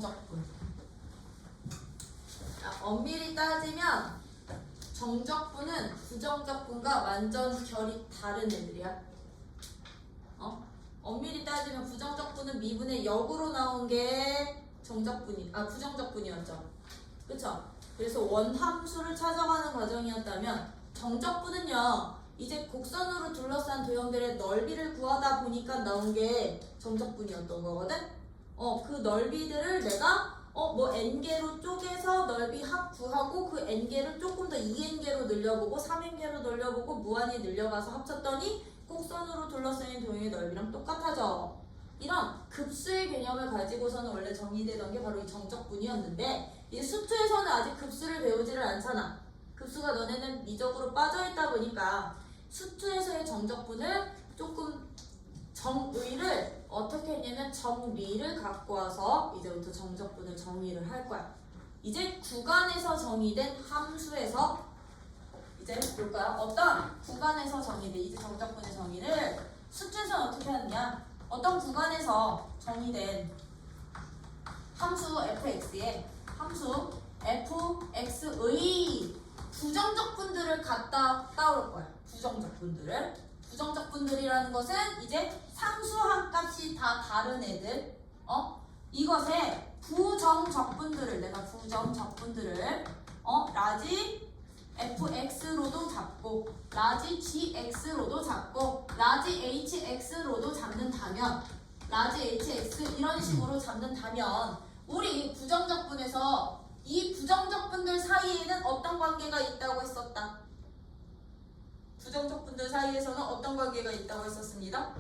정적분. 엄밀히 따지면 정적분은 부정적분과 완전 결이 다른 애들이야. 엄밀히 따지면 부정적분은 미분의 역으로 나온 게 부정적분이었죠. 그쵸? 그래서 원함수를 찾아가는 과정이었다면 정적분은요, 이제 곡선으로 둘러싼 도형들의 넓이를 구하다 보니까 나온 게 정적분이었던 거거든? 그 넓이들을 내가 n개로 쪼개서 넓이 합 구하고 그 n개를 조금 더 2n개로 늘려보고 3n개로 늘려보고 무한히 늘려가서 합쳤더니 곡선으로 둘러싸인 도형의 넓이랑 똑같아져. 이런 급수의 개념을 가지고서는 원래 정의되던 게 바로 이 정적분이었는데 이 수투에서는 아직 급수를 배우지를 않잖아. 급수가 너네는 미적으로 빠져있다 보니까 수투에서의 정적분을 조금 정의를 어떻게 했냐면 정리를 갖고 와서 이제부터 정적분을 정의를 할 거야. 이제 구간에서 정의된 함수에서 이제 볼까요? 어떤 구간에서 정의된 이제 정적분의 정의를 수투에서는 어떻게 하느냐? 어떤 구간에서 정의된 함수 fx에 함수 fx의 부정적분들을 갖다 따올 거야. 부정적분들이라는 것은 이제 상수 한 값이 다 다른 애들. 이것의 부정적분들을 내가 부정적분들을 라지 fx로도 잡고 라지 gx로도 잡고 라지 hx로도 잡는다면 라지 hx 이런 식으로 잡는다면 우리 부정적분에서 이 부정적분들 사이에는 어떤 관계가 있다고 했었다. 부정적분들 사이에서는 어떤 관계가 있다고 했었습니다.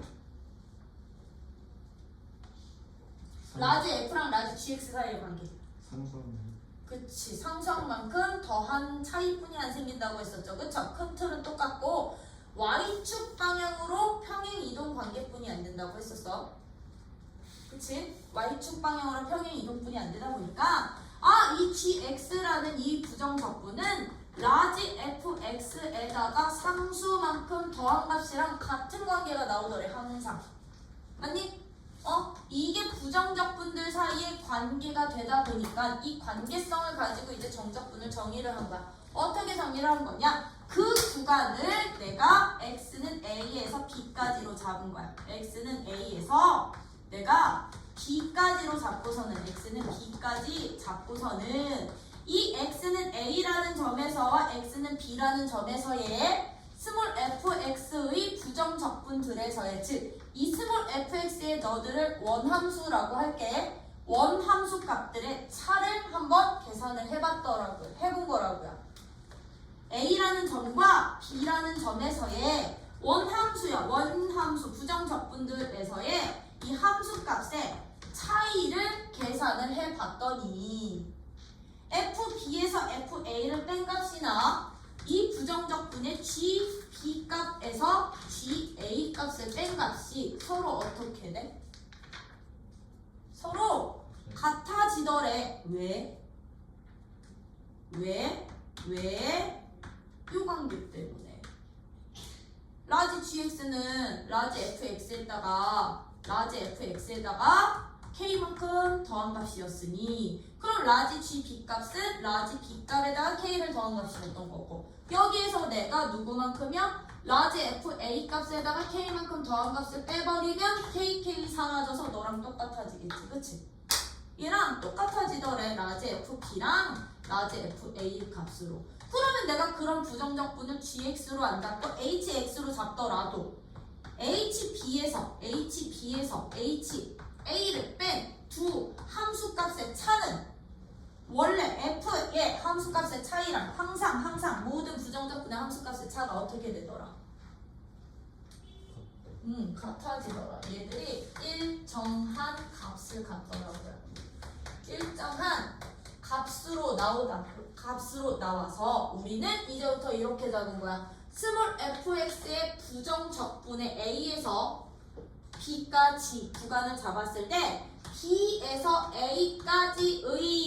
라지 f랑 라지 gx 사이의 관계. 상수하면. 그치, 상수만큼 더한 차이뿐이 안 생긴다고 했었죠. 그쵸? 큰 틀은 똑같고 y축 방향으로 평행 이동 관계뿐이 안 된다고 했었어. 그치? y축 방향으로 평행 이동뿐이 안 되다 보니까 이 gx라는 이 부정적분은 라지 fx에다가 상수만큼 더한 값이랑 같은 관계가 나오더래. 항상. 맞니? 이게 부정적분들 사이의 관계가 되다 보니까 이 관계성을 가지고 이제 정적분을 정의를 한 거야. 어떻게 정의를 한 거냐? 그 구간을 내가 x는 a에서 b까지로 잡은 거야. x는 a에서 내가 b까지로 잡고서는 x는 b까지 잡고서는 이 x는 a라는 점에서와 x는 b라는 점에서의 스몰 fx의 부정적분들에서의 즉 이 스몰 fx의 너들을 원함수라고 할게. 원함수 값들의 차를 한번 계산을 해본 거라고요. a라는 점과 b라는 점에서의 원함수야. 원함수 부정적분들에서의 이 함수 값의 차이를 계산을 해봤더니 fb에서 fa를 뺀 값이나 이 부정적분의 gb 값에서 ga 값을 뺀 값이 서로 어떻게 돼? 서로 같아지더래. 왜? 요 관계 때문에. 라지 gx는 라지 fx에다가 k만큼 더한 값이었으니 그럼 라지 gb 값은 라지 b 값에다가 k를 더한 값이었던 거고 여기에서 내가 누구만큼이요? 라지 fa 값에다가 k만큼 더한 값을 빼버리면 kk 사라져서 너랑 똑같아지겠지. 그치? 얘랑 똑같아지더래. 라지 fb랑 라지 fa 값으로. 그러면 내가 그런 부정적분을 gx로 안 잡고 hx로 잡더라도 hb에서 ha를 뺀 두 함수값의 차는 원래 f의 함수값의 차이랑 항상 모든 부정적분의 함수값의 차가 어떻게 되더라? 같아지더라. 얘들이 일정한 값을 갖더라고요. 일정한 값으로 나와서 우리는 이제부터 이렇게 잡은 거야. 스몰 fx의 부정적분의 a에서 b까지 구간을 잡았을 때 b에서 a까지의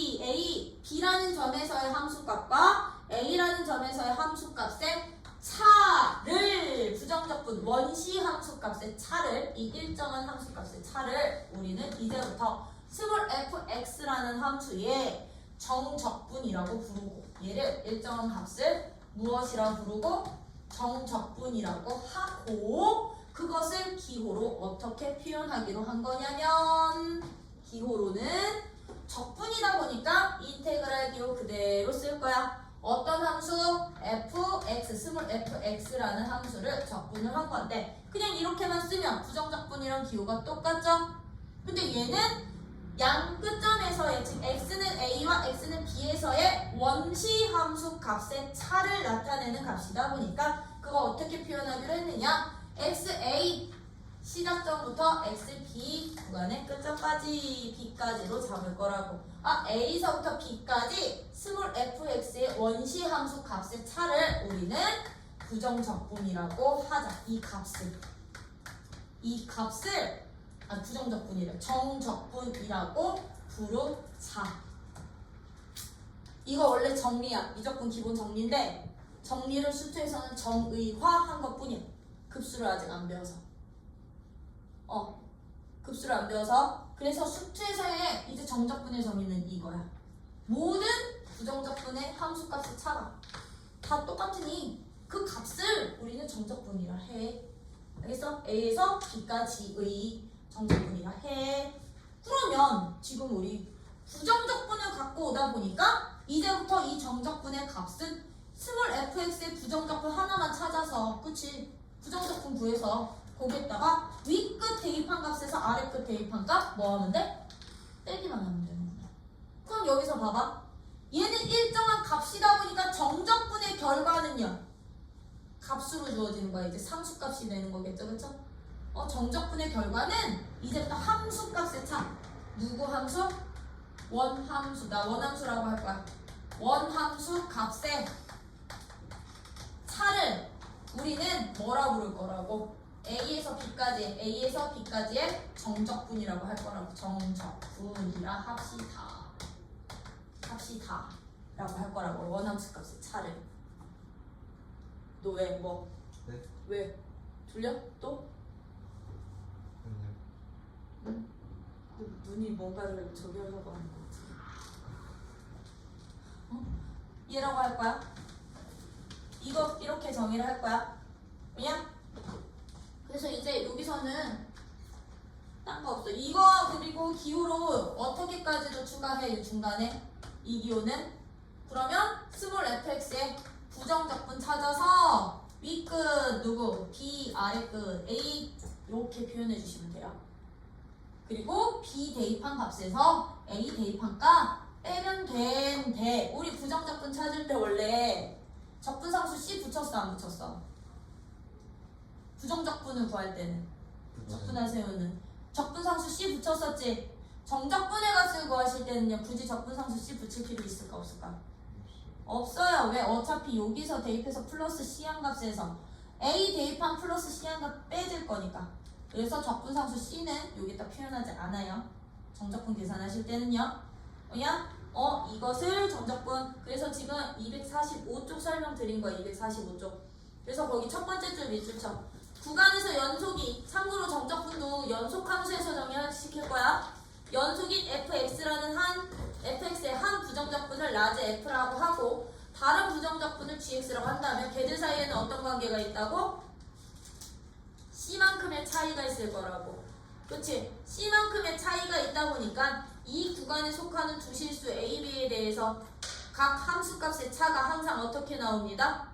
b라는 점에서의 함수값과 a라는 점에서의 함수값의 차를 부정적분 원시 함수값의 차를 이 일정한 함수값의 차를 우리는 이제부터 스몰 fx라는 함수의 정적분이라고 부르고 얘를 일정한 값을 무엇이라 부르고 정적분이라고 하고 그것을 기호로 어떻게 표현하기로 한 거냐면 기호로는 적분이다 보니까 인테그랄 기호 그대로 쓸 거야. 어떤 함수? fx, 스몰 fx라는 함수를 적분을 한 건데 그냥 이렇게만 쓰면 부정적분이랑 기호가 똑같죠? 근데 얘는 양 끝점에서의 즉 x는 a와 x는 b에서의 원시 함수 값의 차를 나타내는 값이다 보니까 그거 어떻게 표현하기로 했느냐? xa 시작점부터 xb 구간의 끝점까지 b까지로 잡을 거라고. a서부터 b까지 스몰 fx의 원시 함수 값의 차를 우리는 부정적분이라고 하자. 이 값을 부정적분이래. 정적분이라고 부르자. 이거 원래 정리야. 미적분 기본 정리인데 정리를 수투에서는 정의화한 것뿐이야. 급수를 아직 안 배워서. 급수를 안 배워서. 그래서 수투에서의 이제 정적분의 정의는 이거야. 모든 부정적분의 함수값의 차가 다 똑같으니 그 값을 우리는 정적분이라 해. 알겠어? A에서 B까지의 정적분이라 해. 그러면 지금 우리 부정적분을 갖고 오다 보니까 이제부터 이 정적분의 값은 스몰 fx의 부정적분 하나만 찾아서 그치? 부정적분 구해서 거기에다가 윗끝 대입한 값에서 아래끝 대입한 값 뭐 하면 돼? 빼기만 하면 되는구나. 그럼 여기서 봐봐. 얘는 일정한 값이다 보니까 정적분의 결과는요. 값수로 주어지는 거야. 이제 상수값이 되는 거겠죠. 그쵸? 정적분의 결과는 이제부터 함수값의 차. 누구 함수? 원함수. 나 원함수라고 할 거야. 원함수 값의 차를 우리는 뭐라 부를 거라고? A에서 B까지의 정적분이라고 할 거라고. 정적분이라 합시다 라고 할 거라고. 원함수 값의 차를. 너 왜? 뭐? 네? 왜? 졸려? 또? 아니요. 응? 눈이 뭔가를 저기 하려고 하는 거 같아. 얘라고 할 거야? 이거 이렇게 정의를 할 거야? 그냥? 그래서 이제 여기서는 딴 거 없어. 이거 그리고 기호로 어떻게까지도 추가해? 중간에 이 기호는 그러면 스몰 fx의 부정적분 찾아서 윗끝 누구? B, 아래끝 A 이렇게 표현해 주시면 돼요. 그리고 B 대입한 값에서 A 대입한 값 빼면 돼. 우리 부정적분 찾을 때 원래 적분상수 C 붙였어 안 붙였어? 부정적분을 구할 때는 적분하세요는 적분상수 C 붙였었지. 정적분의 값을 구하실 때는요 굳이 적분상수 C 붙일 필요 있을까 없을까? 없어요. 왜? 어차피 여기서 대입해서 플러스 C한 값에서 A 대입한 플러스 C한 값 빼질 거니까. 그래서 적분상수 C는 여기다 표현하지 않아요. 정적분 계산하실 때는요. 이것을 정적분. 그래서 지금 245쪽 설명드린 거야. 245쪽. 그래서 거기 첫 번째 줄 밑줄 쳐. 구간에서 연속이. 참고로 정적분도 연속함수에서 정의시킬 거야. 연속인 fx라는 fx의 한 부정적분을 라지 f라고 하고 다른 부정적분을 gx라고 한다면 걔들 사이에는 어떤 관계가 있다고? c만큼의 차이가 있을 거라고. 그치? c만큼의 차이가 있다 보니까 이 구간에 속하는 두 실수 a, b에 대해서 각 함수값의 차가 항상 어떻게 나옵니다?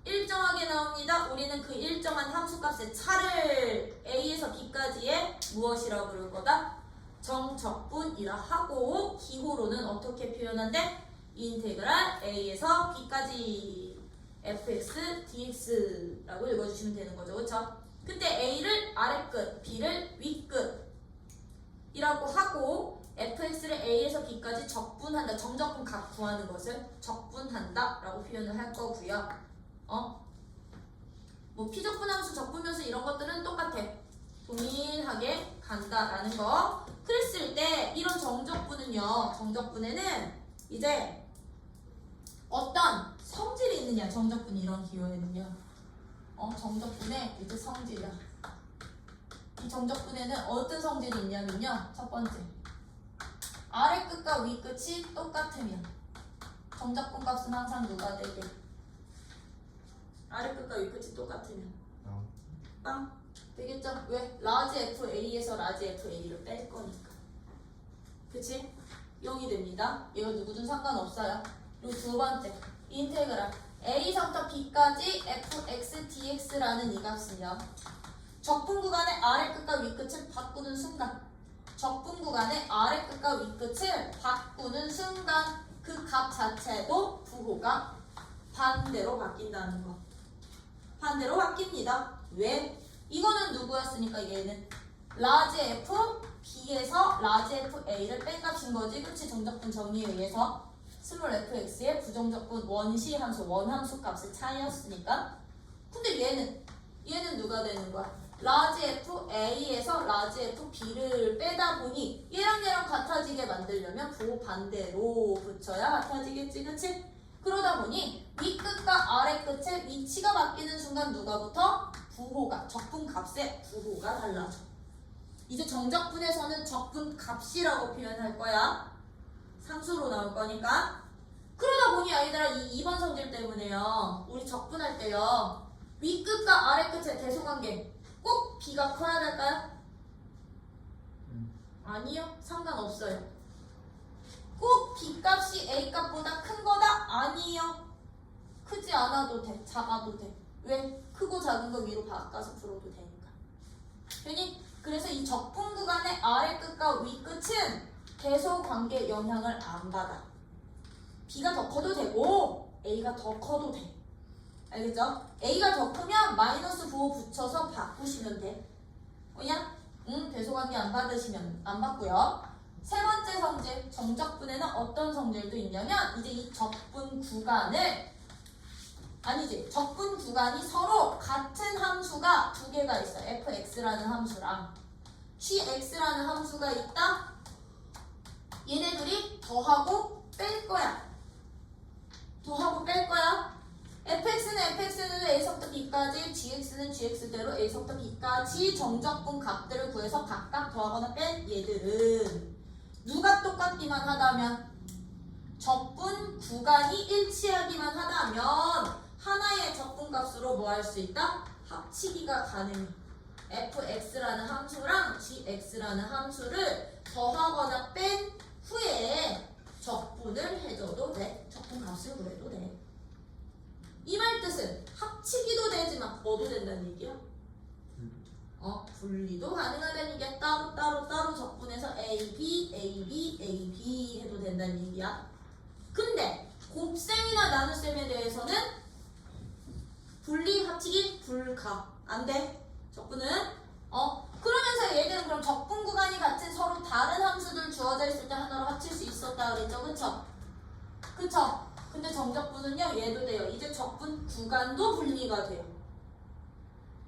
일정하게 나옵니다. 우리는 그 일정한 함수값의 차를 a에서 b까지의 무엇이라고 부를 거다? 정적분이라 하고 기호로는 어떻게 표현한대? 인테그랄 a에서 b까지 fx dx라고 읽어주시면 되는 거죠. 그쵸? 그때 a를 아래끝, b를 윗끝이라고 하고 fx를 a에서 b까지 적분한다. 정적분 값 구하는 것을 적분한다 라고 표현을 할 거고요. 뭐 피적분함수, 적분면수 이런 것들은 똑같아. 동일하게 간다라는 거. 그랬을 때 이런 정적분은요. 정적분에는 이제 어떤 성질이 있느냐. 정적분이 이런 기호에는요. 정적분에 이제 성질이야. 이 정적분에는 어떤 성질이 있냐면요. 첫 번째 아래 끝과 위 끝이 똑같으면 정적분 값은 항상 누가 되게? 아래 끝과 위 끝이 똑같으면 빵 되겠죠? 왜? 라지 FA에서 라지 FA를 뺄 거니까. 그치? 0이 됩니다. 이거 누구든 상관없어요. 그리고 두 번째 인테그랄 A서부터 B까지 fx/dx라는 이 값은요. 적분 구간의 아래 끝과 위 끝을 바꾸는 순간 적분 구간의 아래 끝과 위 끝을 바꾸는 순간 그 값 자체도 부호가 반대로 바뀐다는 거. 반대로 바뀝니다. 왜? 이거는 누구였으니까 얘는 라지 F B에서 라지 F A를 뺀 값인 거지. 그치? 정적분 정의에 의해서 스몰 fx의 부정적분 원시 함수 원함수 값의 차이였으니까. 근데 얘는 누가 되는 거야? 라지 F A에서 라지 F B를 빼다 보니 얘랑 같아지게 만들려면 부호 반대로 붙여야 같아지겠지. 그치? 그러다 보니 윗끝과 아래 끝의 위치가 바뀌는 순간 누가 붙어? 부호가 적분 값의 부호가 달라져. 이제 정적분에서는 적분 값이라고 표현할 거야. 상수로 나올 거니까. 그러다 보니 아이들아 이 2번 성질 때문에요. 우리 적분할 때요. 윗끝과 아래 끝의 대소관계 꼭 B가 커야 될까요? 아니요. 상관없어요. 꼭 B값이 A값보다 큰 거다? 아니요. 크지 않아도 돼. 작아도 돼. 왜? 크고 작은 거 위로 바꿔서 풀어도 되니까. 괜히? 그래서 이 적분 구간의 아래 끝과 위 끝은 대소관계 영향을 안 받아. B가 더 커도 되고 A가 더 커도 돼. 알겠죠? A가 더 크면 마이너스 부호 붙여서 바꾸시면 돼. 그냥 대소관계 안 받으시면 안 받고요. 세 번째 성질, 정적분에는 어떤 성질도 있냐면 이제 이 적분 구간을 적분 구간이 서로 같은 함수가 두 개가 있어. fx라는 함수랑 gx라는 함수가 있다. 얘네들이 더하고 뺄 거야. 더하고 뺄 거야. fx는 a서부터 b까지, gx는 gx대로 a서부터 b까지 정적분 값들을 구해서 각각 더하거나 뺀 얘들은 누가 똑같기만 하다면 적분 구간이 일치하기만 하다면 하나의 적분 값으로 뭐 할 수 있다? 합치기가 가능해. fx라는 함수랑 gx라는 함수를 더하거나 뺀 후에 적분을 해줘도 돼. 적분 값을 구해도 돼. 이 말 뜻은 합치기도 되지만 뭐도 된다는 얘기야? 분리도 가능하다는 얘기야. 따로 적분해서 A, B, A, B, A, B 해도 된다는 얘기야. 근데 곱셈이나 나눗셈에 대해서는 분리, 합치기, 불가. 안 돼. 적분은 그러면서 얘들은 그럼 적분 구간이 같은 서로 다른 함수들 주어져 있을 때 하나로 합칠 수 있었다 그랬죠. 그쵸? 근데 정적분은요 얘도 돼요. 이제 적분 구간도 분리가 돼요.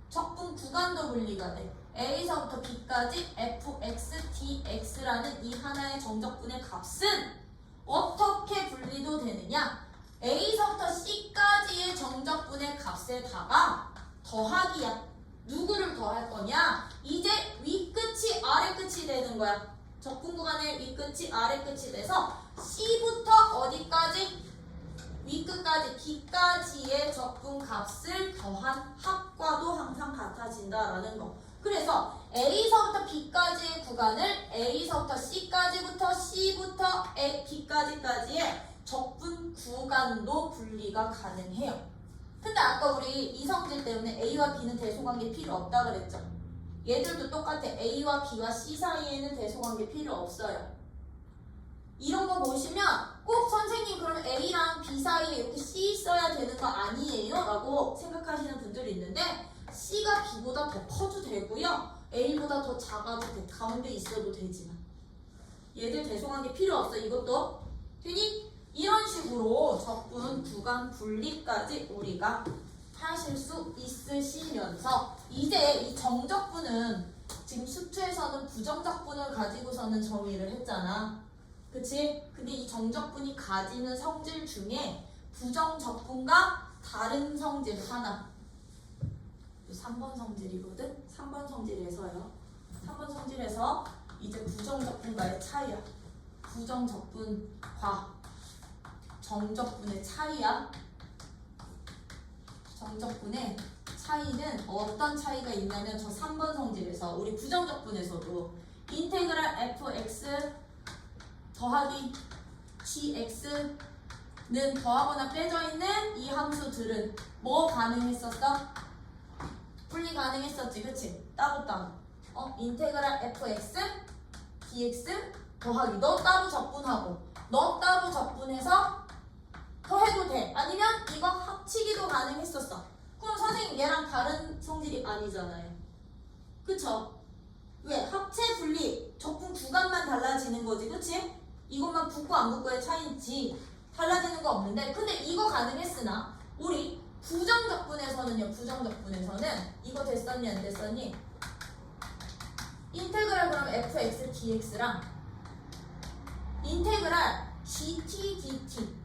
적분 구간도 분리가 돼. A서부터 B까지 fx, dx라는 이 하나의 정적분의 값은 어떻게 분리도 되느냐? A서부터 C까지의 정적분의 값에다가 더하기야. 누구를 더할 거냐? 이제 윗끝이 아래끝이 되는 거야. 적분 구간의 윗끝이 아래끝이 돼서 C부터 어디까지? 윗끝까지 B까지의 적분 값을 더한 합과도 항상 같아진다라는 거. 그래서 A서부터 B까지의 구간을 A서부터 C까지부터 C부터 B까지의 적분 구간도 분리가 가능해요. 근데 아까 우리 이성질 때문에 A와 B는 대소관계 필요 없다 그랬죠. 얘들도 똑같아. A와 B와 C 사이에는 대소관계 필요 없어요. 이런 거 보시면 꼭 선생님 그러면 A랑 B 사이에 이렇게 C 있어야 되는 거 아니에요? 라고 생각하시는 분들이 있는데 C가 B보다 더 커도 되고요. A보다 더 작아도 돼. 가운데 있어도 되지만 얘들 대소관계 필요 없어. 이것도 되니? 이런 식으로 적분 구간 분리까지 우리가 하실 수 있으시면서 이제 이 정적분은 지금 수투에서는 부정적분을 가지고서는 정의를 했잖아. 그치? 근데 이 정적분이 가지는 성질 중에 부정적분과 다른 성질 하나 3번 성질이거든? 3번 성질에서요. 3번 성질에서 이제 부정적분과의 차이야. 부정적분과 정적분의 차이야. 정적분의 차이는 어떤 차이가 있냐면 저 3번 성질에서 우리 부정적분에서도 인테그랄 fx 더하기 gx는 더하거나 빼져 있는 이 함수들은 뭐 가능했었어? 분리 가능했었지, 그치? 따로 인테그랄 fx dx 더하기 너 따로 적분하고 너 따로 적분해서 더해도 돼. 아니면 이거 합치기도 가능했었어. 그럼 선생님 얘랑 다른 성질이 아니잖아요. 그쵸? 왜? 합체 분리 적분 구간만 달라지는 거지, 그치? 이것만 붙고 안 붙고의 차이지 달라지는 거 없는데, 근데 이거 가능했으나 우리 부정적분에서는요, 부정적분에서는 이거 됐었니 안 됐었니? 인테그랄 그럼 fx dx랑 인테그랄 gt dt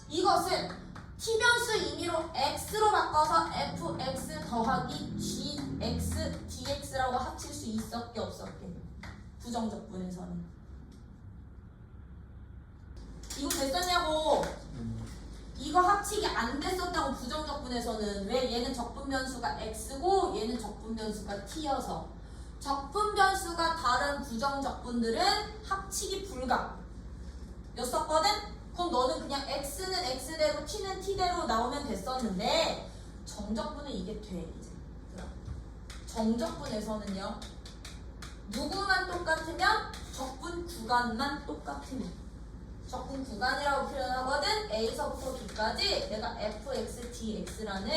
이것은 t변수 임의로 x로 바꿔서 fx 더하기 gx dx라고 합칠 수 있었게 없었게? 부정적분에서는 이거 됐었냐고. 이거 합치기 안 됐었다고. 부정적분에서는 왜? 얘는 적분 변수가 x고 얘는 적분 변수가 t여서 적분 변수가 다른 부정적분들은 합치기 불가 였었거든? 그럼 너는 그냥 x는 x대로 t는 t대로 나오면 됐었는데 정적분은 이게 돼. 이제 정적분에서는요, 누구만 똑같으면 적분 구간만 똑같으면, 적분 구간이라고 표현하거든. a서부터 b까지 내가 fx dx라는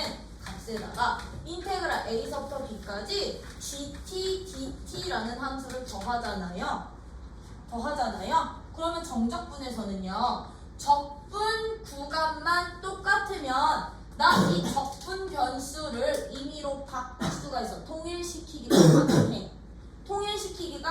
값에다가 인테그랄 a서부터 b까지 gt dt라는 함수를 더하잖아요. 그러면 정적분에서는요, 적분 구간만 똑같으면 나 이 적분 변수를 임의로 바꿀 수가 있어. 통일시키기가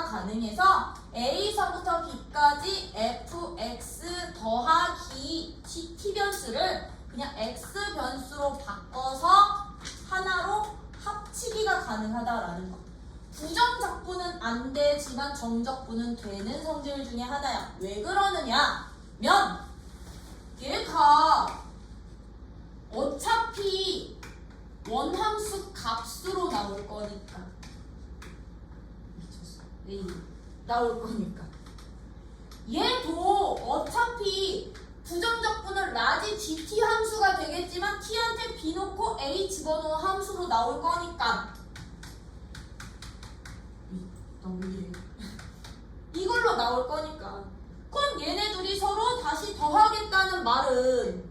가능해서 a서부터 b까지 fx 더하기 t 변수를 그냥 x 변수로 바꿔서 하나로 합치기가 가능하다라는 거. 부정적분은 안 되지만 정적분은 되는 성질 중에 하나야. 왜 그러느냐? 면 얘가 어차피 원함수 값으로 나올 거니까. 미쳤어. 나올 거니까. 얘도 어차피 부정적분은 라지 gt 함수가 되겠지만 t한테 b 놓고 a 집어넣은 함수로 나올 거니까. 너무 이래. 이걸로 나올 거니까. 그럼 얘네 둘이 서로 다시 더하겠다는 말은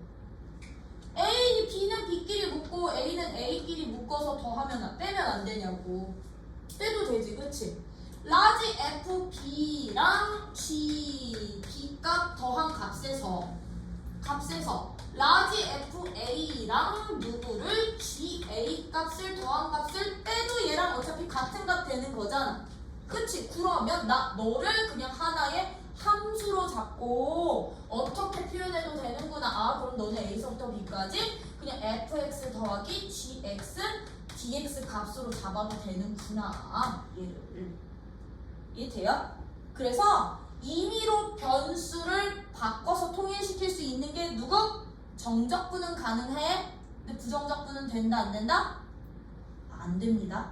A, B는 B끼리 묶고 A는 A끼리 묶어서 더하면 빼면 안 되냐고. 빼도 되지, 그치? 라지 F, B랑 G, B 값 더한 값에서 라지 F, A랑 누구를 G, A 값을 더한 값을 빼도 얘랑 어차피 같은 값 되는 거잖아. 그치? 그러면 너를 그냥 하나의 함수로 잡고 어떻게 표현해도 되는구나. 아, 그럼 너는 A서부터 B까지 그냥 fx 더하기 gx dx 값으로 잡아도 되는구나. 얘를. 이해돼요? 그래서 임의로 변수를 바꿔서 통일시킬 수 있는 게 누구? 정적분은 가능해? 근데 부정적분은 된다 안 된다? 안 됩니다.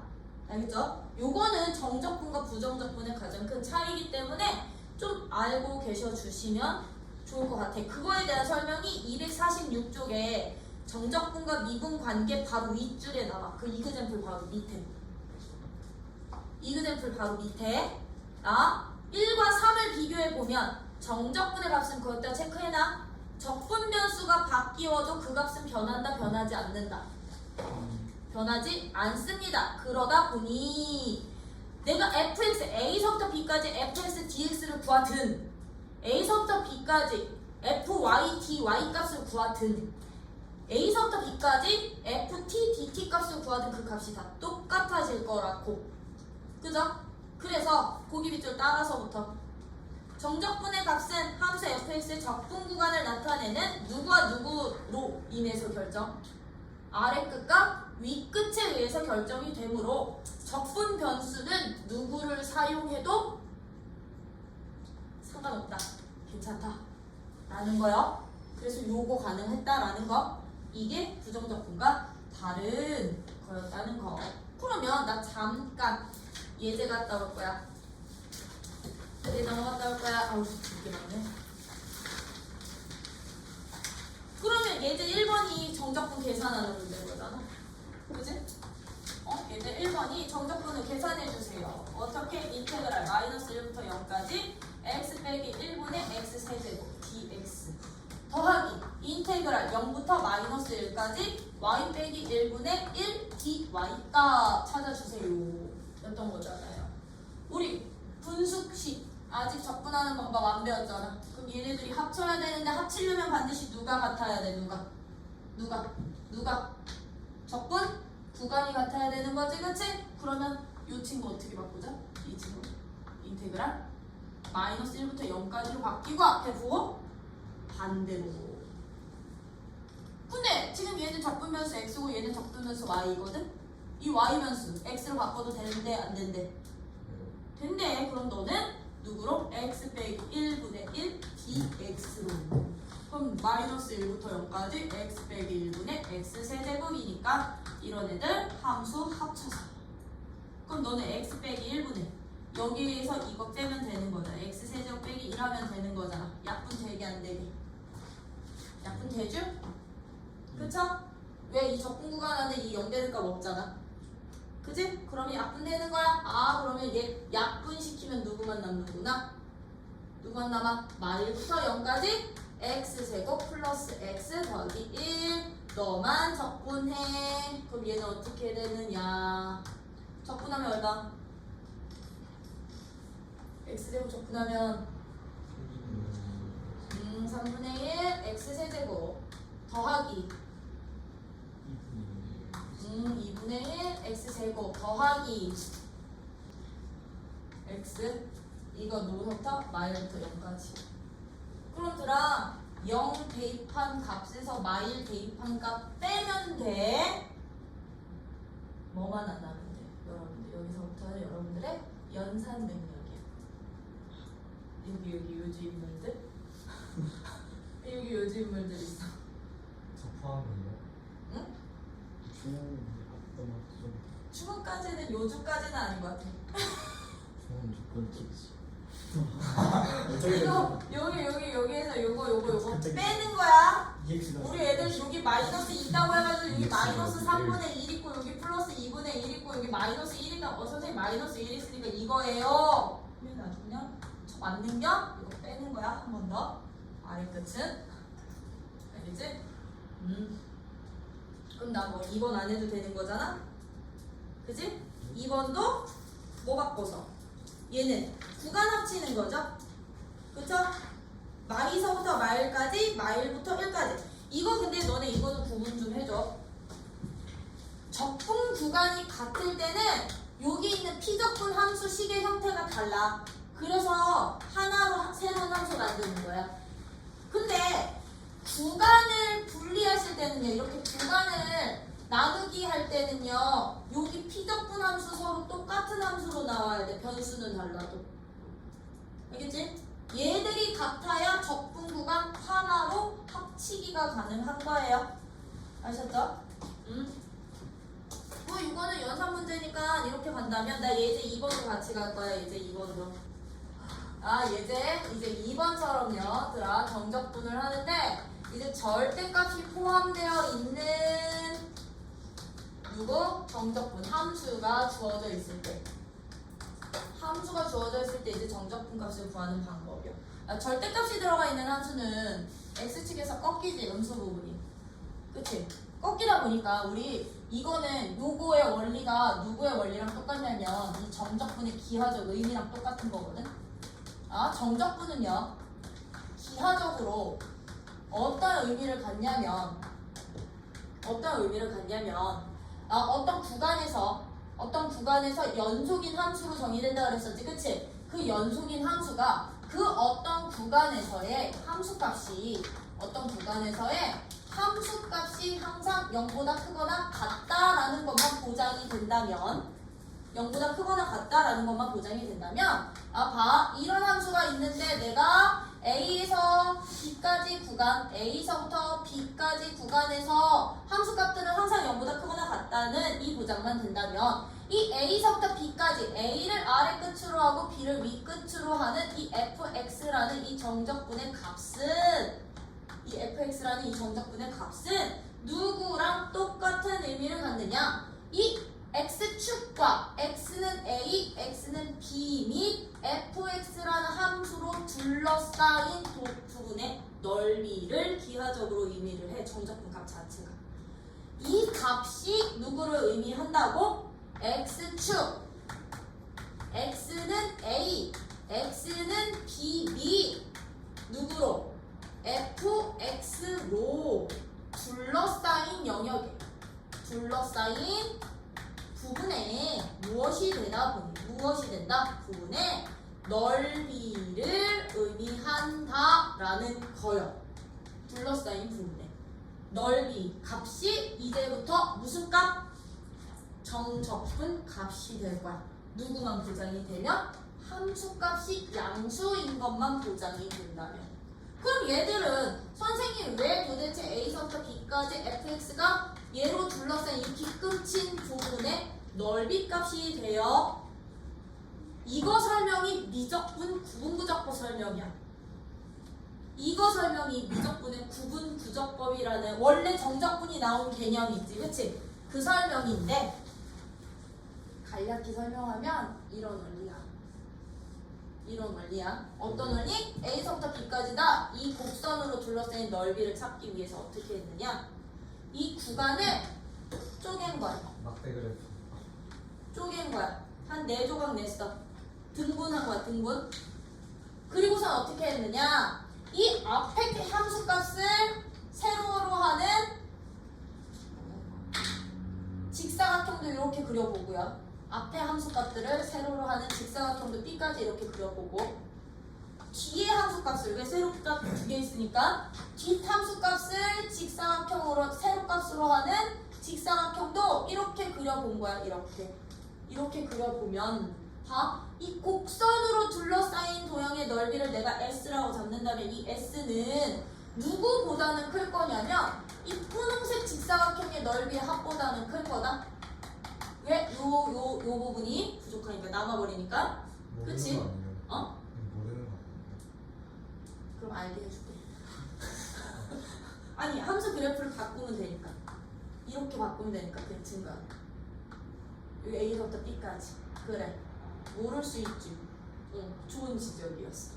알겠죠? 요거는 정적분과 부정적분의 가장 큰 차이이기 때문에 좀 알고 계셔 주시면 좋을 것 같아. 그거에 대한 설명이 246쪽에 정적분과 미분 관계 바로 윗줄에 나와. 그 이그젬플 바로 밑에. 이그젬플 바로 밑에. 1과 3을 비교해보면 정적분의 값은 그것다 체크해놔. 적분 변수가 바뀌어도 그 값은 변한다, 변하지 않는다. 변하지 않습니다. 그러다 보니 내가 fx, a서부터 b까지 fx dx를 구하든 a서부터 b까지 fy dy 값을 구하든 a서부터 b까지 ft dt 값을 구하든 그 값이 다 똑같아질 거라고. 그죠? 그래서 고기 밑줄 따라서부터 정적분의 값은 함수 fx의 적분 구간을 나타내는 누구와 누구로 인해서 결정? 아래 끝과 위 끝에 의해서 결정이 되므로 적분 변수는 누구를 사용해도 상관없다. 괜찮다. 라는 거요. 그래서 요거 가능했다라는 거. 이게 부정적분과 다른 거였다는 거. 그러면 나 잠깐 예제 갔다 올 거야. 예제 넘어갔다 올 거야. 아우 이게 맞네. 그러면 예제 1번이 정적분 계산하는 문제인 거잖아. 그지? 예제 1번이 정적분을 계산해 주세요. 어떻게? 인테그랄 마이너스 1부터 0까지 x 빼기 1분의 x 세제곱 dx 더하기 인테그랄 0부터 마이너스 1까지 y 빼기 1분의 1 dy가 찾아주세요. 였던 거잖아요. 우리 분수식 아직 적분하는 방법 안 배웠잖아. 그럼 얘네들이 합쳐야 되는데 합치려면 반드시 누가 같아야 돼? 누가? 적분? 구간이 같아야 되는 거지, 그치? 그러면 이 친구 어떻게 바꾸자? 이 친구 인테그랄 마이너스 1부터 0까지로 바뀌고 앞에 부호 반대로. 근데 지금 얘는 적분변수 x고 얘는 적분변수 y거든? 이 y변수 x로 바꿔도 되는데 안 된대? 된대. 그럼 너는 누구로? x 빼기 1분의 1 dx로. 그럼 마이너스 1부터 0까지 x 빼기 1분의 x 세제곱이니까 이런 애들 함수 합쳐서. 그럼 너는 x 빼기 1분의 여기에서 이거 빼면 되는 거잖아. x 세제곱 빼기 1 하면 되는 거잖아. 약분 되게 안 되게? 약분 되죠? 그쵸? 왜 이 적분 구간 안에 이 0되는 값 없잖아. 그지? 그러면 약분되는 거야. 아 그러면 얘 약분시키면 누구만 남는구나. 누구만 남아? 마일부터 0까지 x제곱 플러스 x 더하기 1 너만 적분해. 그럼 얘는 어떻게 되느냐. 적분하면 얼마? x제곱 적분하면 3분의 1 x세제곱 더하기 2분의 1 x제곱 더하기 x 이거 노부터 마일부터 0까지. 그럼 들아 0 대입한 값에서 마일 대입한 값 빼면 돼. 뭐만 안 나면 돼? 여러분들 여기서부터는 여러분들의 연산 능력이야. 여기 요지 인물들 여기 요지 인물들 있어. 저 포함이에요? 응? 중요한 어떤 좀 추문까지는 요주까지는 아닌 것 같아. 좋은 조건이지. 이거 여기에서 요거 빼는 거야. EX가 우리 애들 여기 마이너스 2다고 해가지고 여기 마이너스 3분의 1 있고 여기 플러스 2분의 1 있고 여기 마이너스 1이니까 선생님 마이너스 1 있으니까 이거예요. 그러면 아주 그냥 저 맞는 겸 이거 빼는 거야. 한 번 더. 아래 끝은 알겠지? 그럼 나 뭐 2번 안 해도 되는 거잖아? 그지? 2번도 뭐 바꿔서 얘는 구간 합치는 거죠? 그쵸? 마이서부터 마일까지, 마일부터 1까지. 이거 근데 너네 이거는 구분 좀 해줘. 적분 구간이 같을 때는 여기 있는 피적분 함수 식의 형태가 달라. 그래서 하나로 새로운 함수 만드는 거야. 근데 구간을 분리하실 때는요, 이렇게 구간을 나누기 할 때는요, 여기 피적분 함수 서로 똑같은 함수로 나와야 돼. 변수는 달라도. 알겠지? 얘들이 같아야 적분 구간 하나로 합치기가 가능한 거예요. 아셨죠? 뭐 이거는 연산 문제니까 이렇게 간다면 나 예제 2번으로 같이 갈 거야. 예제 2번으로. 아 예제 이제 2번처럼요. 들아 정적분을 하는데 이제 절대값이 포함되어 있는 누구? 정적분 함수가 주어져 있을 때. 함수가 주어져 있을 때 이제 정적분 값을 구하는 방법이요. 절대값이 들어가 있는 함수는 x축에서 꺾이지 음수 부분이. 그치? 꺾이다 보니까 우리 이거는 요거의 원리가 누구의 원리랑 똑같냐면 이 정적분의 기하적 의미랑 똑같은 거거든. 정적분은요 기하적으로 어떤 의미를 갖냐면 어떤 구간에서 연속인 함수로 정의된다 그랬었지, 그치? 그 연속인 함수가 그 어떤 구간에서의 함수값이 항상 0보다 크거나 같다라는 것만 보장이 된다면 0보다 크거나 같다라는 것만 보장이 된다면 봐. 이런 함수가 있는데 내가 A에서 B까지 구간, A서부터 B까지 구간에서 함수값들은 항상 0보다 크거나 같다는 이 보장만 된다면 이 A서부터 B까지 A를 아래 끝으로 하고 B를 위 끝으로 하는 이 fx라는 이 정적분의 값은 누구랑 똑같은 의미를 갖느냐? 이 x축과 x는 A, x는 B 및 fx라는 함수로 둘러싸인 부분의 넓이를 기하적으로 의미를 해. 정적분 값 자체가. 이 값이 누구를 의미한다고? x축, x는 A, x는 B 및 누구로? fx로 둘러싸인 영역에, 둘러싸인 부분에 무엇이 된다? 부분의 넓이를 의미한다라는 거요. 둘러싸인 부분의 넓이 값이 이제부터 무슨 값? 정적분 값이 될 거야. 누구만 보장이 되면? 함수 값이 양수인 것만 보장이 된다면. 그럼 얘들은 선생님 왜 도대체 A서부터 B까지 fx가 얘로 둘러싼 이 빗끝인 부분의 넓이 값이 돼요? 이거 설명이 미적분 구분구적법 설명이야. 이거 설명이 미적분의 구분구적법이라는 원래 정적분이 나온 개념이 있지, 그치? 그 설명인데 간략히 설명하면 이런 원리야. 어떤 원리? A서부터 B까지다. 이 곡선으로 둘러싸인 넓이를 찾기 위해서 어떻게 했느냐? 이 구간을 쪼갠 거야. 막대 그래프. 쪼갠 거야. 한 4조각 냈어. 등분한 거야, 등분. 그리고선 어떻게 했느냐? 이 앞에 함수값을 세로로 하는 직사각형도 이렇게 그려보고요. 앞에 함수값들을 세로로 하는 직사각형도 B까지 이렇게 그려보고, 뒤에 함수값을, 왜 세로값 2개 있으니까 뒷 함수값을 직사각형으로 세로값으로 하는 직사각형도 이렇게 그려본 거야. 이렇게 그려보면 이 곡선으로 둘러싸인 도형의 넓이를 내가 S라고 잡는다면 이 S는 누구보다는 클 거냐면 이 분홍색 직사각형의 넓이의 합보다는 클 거다. 왜? 요 부분이 부족하니까, 남아버리니까. 그치? 모르는 거 아니에요? 어? 모르는 거 아니에요? 그럼 알게 해줄게. 아니, 함수 그래프를 바꾸면 되니까. 이렇게 바꾸면 되니까, 그 증가. 여기 A부터 B까지. 그래. 모를 수 있지. 좋은 지적이었어.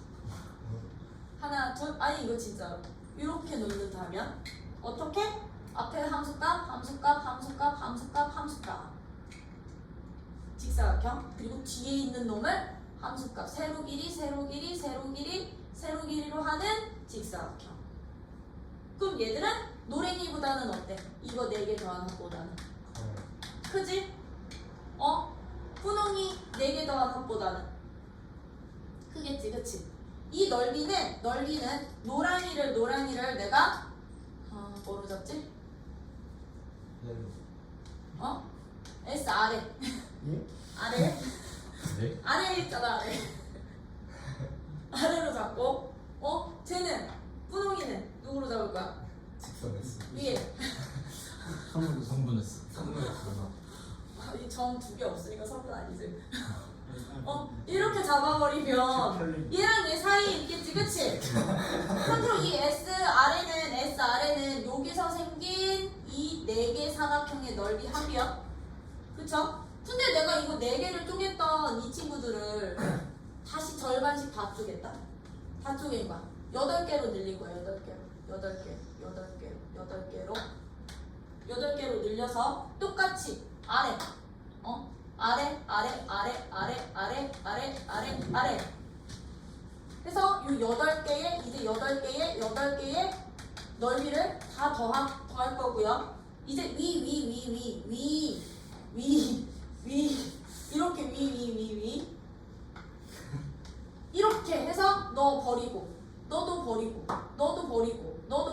하나, 둘, 아니, 이거 진짜로. 이렇게 놓는다면, 어떻게? 앞에 함수값. 직사각형. 그리고 뒤에 있는 놈을 함수값. 세로 길이로 하는 직사각형. 그럼 얘들은 노랭이보다는 어때? 이거 4개 더한 합보다는. 크지? 분홍이 4개 더한 합보다는 크겠지, 그치? 이 넓이는 노랑이를 내가 뭐로 잡지? S 아래. 예? 아래? 네? 아래에 있잖아, 아래. 아래로 잡고, 쟤는, 분홍이는 누구로 잡을 거야? 직선했어. 위에. 성분했어. 이 점 2개 없으니까 성분 아니지. 이렇게 잡아버리면 얘랑 얘 사이에 있겠지, 그치? 그럼 이 S 아래는 여기서 생긴 이 4개 사각형의 넓이 합이야. 그쵸? 근데 내가 이거 4개를 쪼갰던 이 친구들을 다시 절반씩 다 쪼갰다. 다 쪼갠 거야. 8개로 늘린 거야, 8개로 늘려서 똑같이 아래. 아래. 그래서 이 8개의 넓이를 다 더할 거고요. 이제 위 이렇게 위 이렇게 해서 너 버리고 너도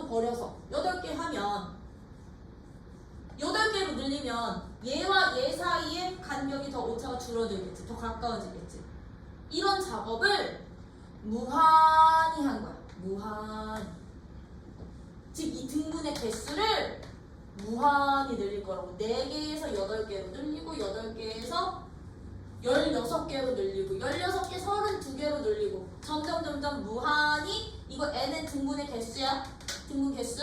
버려서 8개 하면 8개로 늘리면 얘와 얘 사이의 간격이 더 오차가 줄어들겠지. 더 가까워지겠지. 이런 작업을 무한히 한 거야. 무한히. 즉 이 등분의 개수를 무한히 늘릴 거라고. 4개에서 8개로 늘리고 8개에서 16개로 늘리고 16개 32개로 늘리고 점점 무한히. 이거 n은 등분의 개수야. 등분 개수.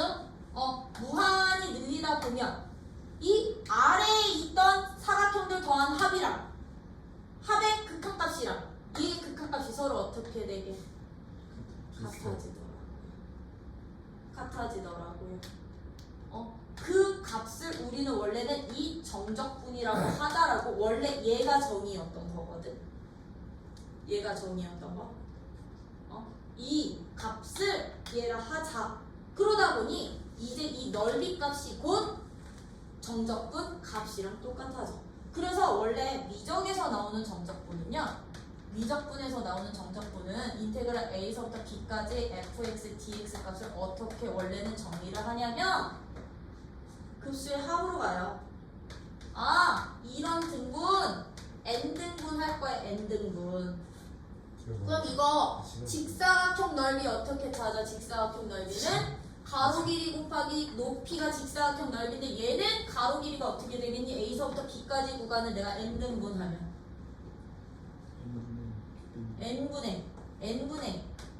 무한히 늘리다 보면 이 아래에 있던 사각형들 더한 합이랑 합의 극한값이랑 이 극한값이 서로 어떻게 되게 같아지더라고요. 그 값을 우리는 원래는 이 정적분이라고 하다라고. 원래 얘가 정의였던 거거든. 얘가 정의였던 거. 이 값을 얘라 하자. 그러다 보니 이제 이 넓이 값이 곧 정적분 값이랑 똑같아져. 그래서 원래 미적에서 나오는 정적분은요. 미적분에서 나오는 정적분은 인테그랄 a서부터 b까지 fx, dx 값을 어떻게 원래는 정의를 하냐면 급수의 합으로 가요. 이런 등분 n등분 할 거야. n등분. 그럼 이거 직사각형 넓이 어떻게 찾아? 직사각형 넓이는 가로 길이 곱하기 높이가 직사각형 넓이인데 얘는 가로 길이가 어떻게 되겠니? a서부터 b까지 구간을 내가 n등분하면 n분의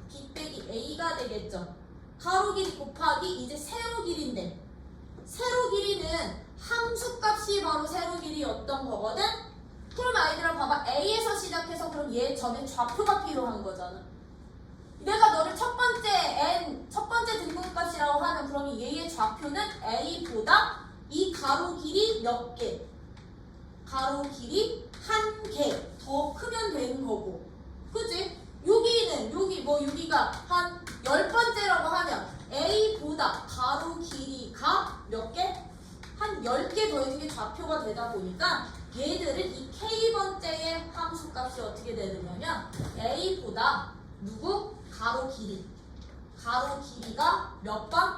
b 빼기 a가 되겠죠. 가로 길이 곱하기 이제 세로 길이인데 세로 길이는 함수값이 바로 세로 길이였던 거거든. 그럼 아이들아 봐봐. a에서 시작해서 그럼 얘 점의 좌표가 필요한 거잖아. 내가 너를 첫 번째 등분값이라고 하면 그러면 얘의 좌표는 a보다 이 가로 길이 몇 개? 가로 길이 1개 더 크면 되는 거고. 그치? 여기가 한 10번째라고 하면 a보다 가로 길이가 몇 개? 한 10개 더해준 게 좌표가 되다 보니까 얘들은 이 k번째의 함수값이 어떻게 되느냐면 a보다 누구? 가로 길이가 몇 번?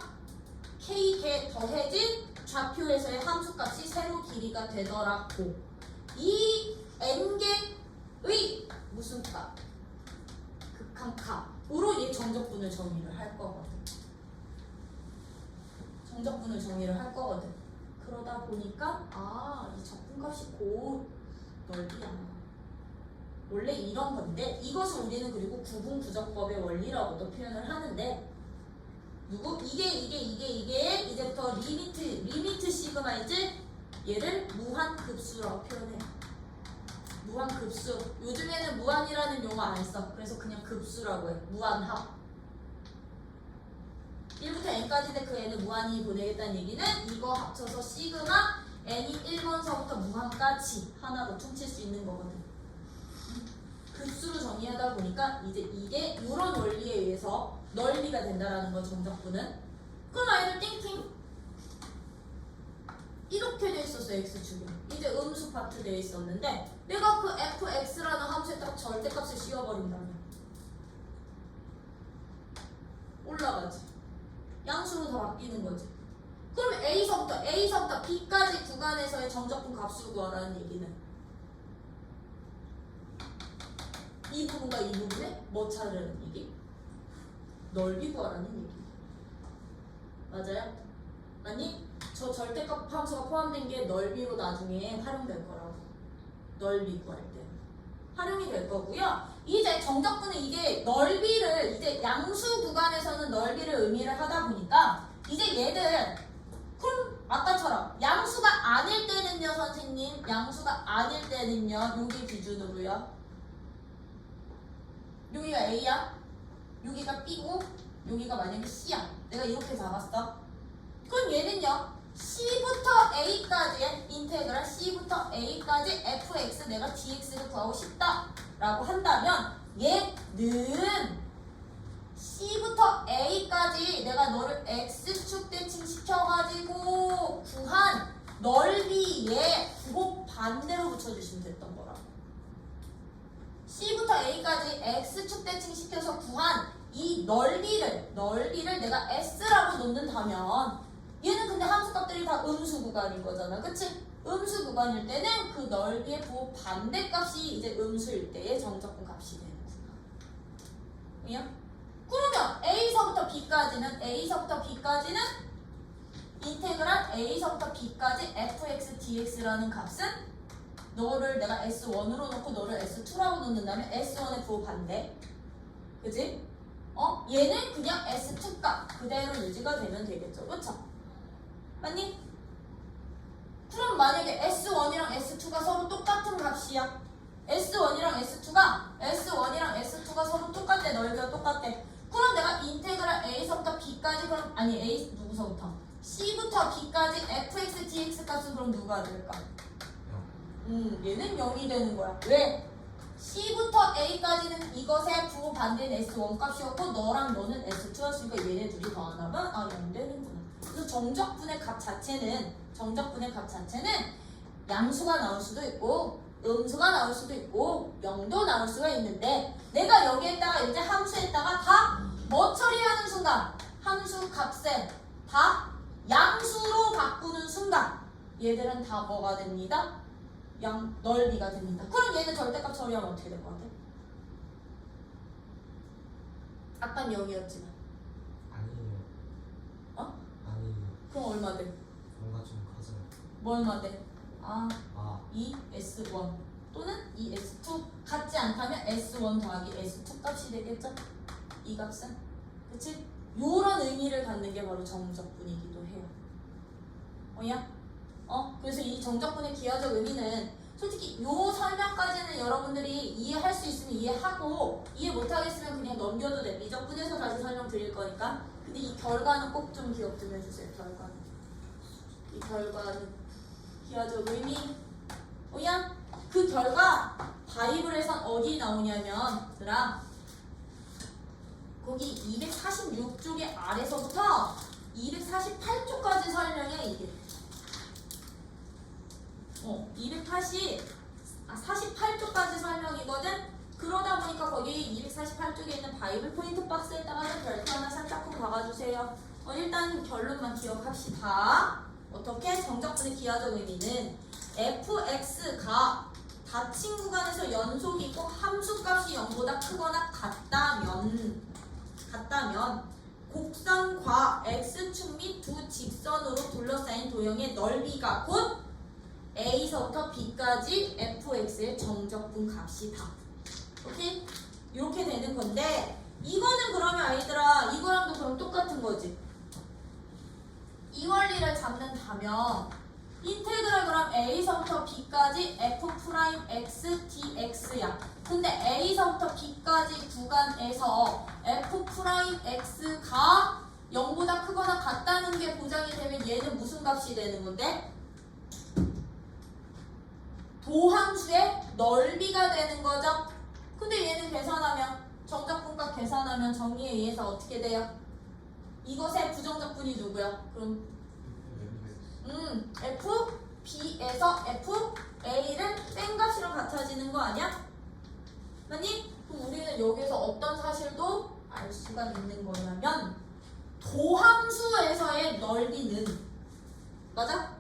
k개 더해진 좌표에서의 함수값이 세로 길이가 되더라고. 이 n개의 무슨 값? 극한값으로 얘 정적분을 정의를 할 거거든. 정적분을 정의를 할 거거든. 그러다 보니까 이 적분값이 곧 넓이야. 원래 이런 건데 이것을 우리는 그리고 구분부정법의 원리라고도 표현을 하는데 이게 이제부터 리미트 시그마이지 얘를 무한급수라고 표현해. 무한급수. 요즘에는 무한이라는 용어 안 써. 그래서 그냥 급수라고 해. 무한합. 1부터 n까지 돼. 그 n을 무한히 보내겠다는 얘기는 이거 합쳐서 시그마 n이 1번서부터 무한까지 하나로 퉁칠 수 있는 거거든. 급수로 정의하다 보니까 이제 이게 이런 원리에 의해서 넓이가 된다라는 거. 정적분은. 그럼 아이들 띵띵 이렇게 돼 있었어. x축은 이제 음수 파트 돼 있었는데 내가 그 fx라는 함수에 딱 절대값을 씌워버린다면 올라가지. 양수로 다 바뀌는 거지. 그러면 A서부터 B까지 구간에서의 정적분 값을 구하라는 얘기는 이 부분과 이 부분에 뭐 찾으라는 얘기? 넓이 구하라는 얘기. 맞아요? 아니? 저 절대값 함수가 포함된 게 넓이로 나중에 활용될 거라고. 넓이 구할 때 활용이 될 거고요. 이제 정적분은 이게 넓이를 이제 양수 구간에서는 넓이를 의미를 하다 보니까 이제 얘들 그럼 아까처럼 양수가 아닐 때는요 선생님. 양수가 아닐 때는요 여기 기준으로요. 여기가 A야. 여기가 B고 여기가 만약에 C야. 내가 이렇게 잡았어. 그럼 얘는요 C부터 A까지의 인테그랄 C부터 A까지 fx 내가 dx를 구하고 싶다 라고 한다면 얘는 C부터 A까지 내가 너를 x축 대칭 시켜가지고 구한 넓이에 곱 반대로 붙여주시면 됐던 거라고. C부터 A까지 x축 대칭 시켜서 구한 이 넓이를 내가 s라고 놓는다면 얘는 근데 함수값들이 다 음수 구간인 거잖아. 그치? 음수 구간일 때는 그 넓이의 부호 반대값이 이제 음수일 때의 정적분 값이 되는구나. 그냥? 그러면 A서부터 B까지는 인테그랄 A서부터 B까지 fx dx라는 값은 너를 내가 S1으로 놓고 너를 S2라고 놓는다면 S1의 부호 반대. 그치? 얘는 그냥 S2 값 그대로 유지가 되면 되겠죠. 그쵸? 맞니? 그럼 만약에 S1이랑 S2가 서로 똑같은 값이야. S1이랑 S2가 서로 똑같대. 넓이가 똑같대. 그럼 내가 인테그랄 A서부터 B까지 A 누구서부터? C부터 B까지 fx dx 값은 그럼 누가 될까? 얘는 0이 되는 거야. 왜? C부터 A까지는 이것의 부호 반대는 S1 값이었고 너랑 너는 S2였으니까 얘네 둘이 더하나봐? 0 되는구나. 그래서 정적분의 값 자체는 양수가 나올 수도 있고 음수가 나올 수도 있고 0도 나올 수가 있는데 내가 여기에다가 이제 함수에다가 다 뭐 처리하는 순간 함수 값을 다 양수로 바꾸는 순간 얘들은 다 뭐가 됩니다? 넓이가 됩니다. 그럼 얘는 절대값 처리하면 어떻게 될 것 같아? 아깐 0이었지만 아니에요. 아니에요. 그럼 얼마 돼? 뭔가 좀 커져요. 뭐 얼마 돼? 2S1 또는 2S2 같지 않다면 S1 더하기 S2 값이 되겠죠? 이 값은 그치? 요런 의미를 갖는 게 바로 정적분이기도 해요. 그래서 이 정적분의 기하적 의미는 솔직히 요 설명까지는 여러분들이 이해할 수 있으면 이해하고 이해 못하겠으면 그냥 넘겨도 돼. 미적분에서 다시 설명드릴 거니까. 근데 이 결과는 꼭 좀 기억 좀 해주세요. 이 결과는 기하적 의미 그 결과 바이블에선 어디 나오냐면 얘들아 거기 246쪽의 아래서부터 248쪽까지 설명해 이게 48쪽까지 설명이거든. 그러다 보니까 거기 248쪽에 있는 바이블 포인트 박스에다가 별표 하나 살짝 박아주세요. 일단 결론만 기억합시다. 어떻게? 정적분의 기하적 의미는 fx가 닫힌 구간에서 연속이 있고 함수값이 0보다 크거나 같다면 곡선과 x축 및 두 직선으로 둘러싸인 도형의 넓이가 곧 A서부터 B까지 fx의 정적분 값이다. 오케이? 이렇게 되는 건데 이거는 그러면 아이들아 이거랑도 그럼 똑같은 거지. 이 원리를 잡는다면 인테그랄 그럼 A서부터 B까지 f'x dx야. 근데 A서부터 B까지 구간에서 f'x가 0보다 크거나 같다는 게 보장이 되면 얘는 무슨 값이 되는 건데? 도함수의 넓이가 되는 거죠. 근데 얘는 계산하면 정적분값 계산하면 정리에 의해서 어떻게 돼요? 이것의 부정적분이 누구야? 그럼 f b에서 f a를 뺀 값이랑 같아지는 거 아니야? 맞니? 그럼 우리는 여기서 어떤 사실도 알 수가 있는 거냐면 도함수에서의 넓이는 맞아?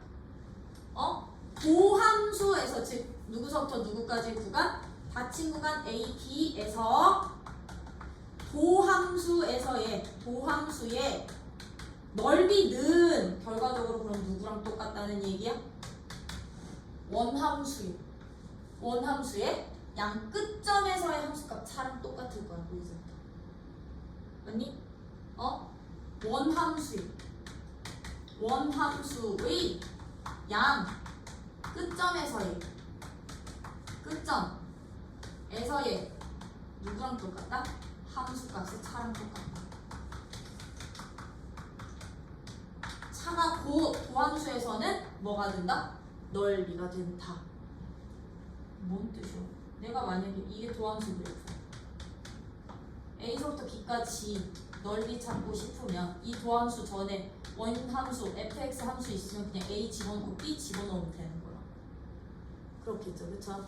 도함수에서 즉 누구서부터 누구까지 구간? 닫힌 구간 A, B에서 도함수의 넓이는 결과적으로 그럼 누구랑 똑같다는 얘기야? 원함수의 양 끝점에서의 함수값 차랑 똑같을 거야. 보이세부터 맞니? 원함수의 양 끝점에서의 누구랑 똑같다? 함수값의 차랑 똑같다. 차가 도함수에서는 뭐가 된다? 넓이가 된다. 뭔 뜻이야? 내가 만약에 이게 도함수 그래프 A서부터 B까지 넓이 찾고 싶으면 이 도함수 전에 원함수 fx 함수 있으면 그냥 A 집어넣고 B 집어넣으면 되는 거야. 그렇겠죠, 그쵸?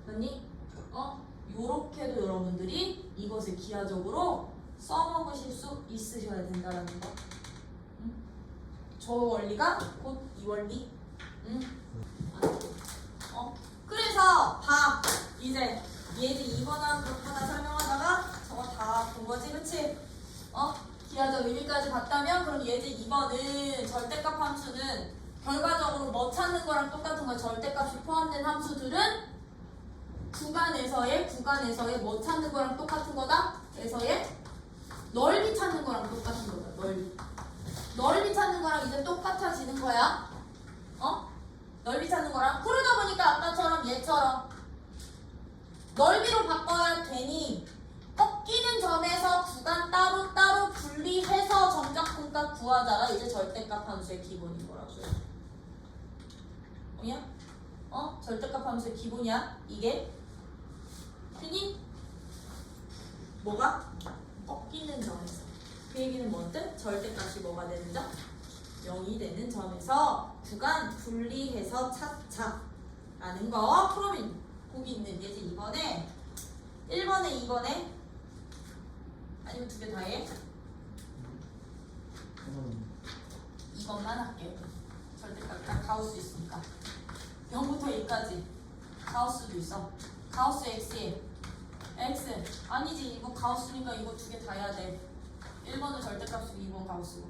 맞니? 요렇게도 여러분들이 이것을 기하적으로 써먹으실 수 있으셔야 된다는 거. 저 원리가 곧 이 원리. 그래서 봐. 이제 얘들 2번 하나 설명하다가 저거 다 본 거지, 그치? 기하적 의미까지 봤다면 그럼 예제 2번은 절대값 함수는 결과적으로 뭐 찾는 거랑 똑같은 거야. 절대값이 포함된 함수들은 구간에서의 뭐 찾는 거랑 똑같은 거다? 에서의 넓이 찾는 거랑 똑같은 거다. 넓이 찾는 거랑 이제 똑같아지는 거야. 넓이 찾는 거랑. 그러다 보니까 아까처럼 얘처럼 넓이로 바꿔야 되니 꺾이는 점에서 구간 따로 분리해서 정적분값 구하자가 이제 절대값 함수의 기본인 거라고요. 뭐냐? 절대값 함수의 기본이야. 이게 되니 뭐가? 꺾이는 점에서. 그 얘기는 뭔데? 절대값이 뭐가 되는 점? 0이 되는 점에서 구간 분리해서 찾자라는 거. 그러면 거기 있는 예제 2번에 1번에 2번에 아니면 두 개 다 해? 2번만 할게. 절대값 다 가우스 있으니까 0부터 1까지 가우스도 있어. 가우스 x에 x 아니지, 이거 가우스니까 이거 두 개 다 해야 돼. 1번은 절대값이고 2번 가우스고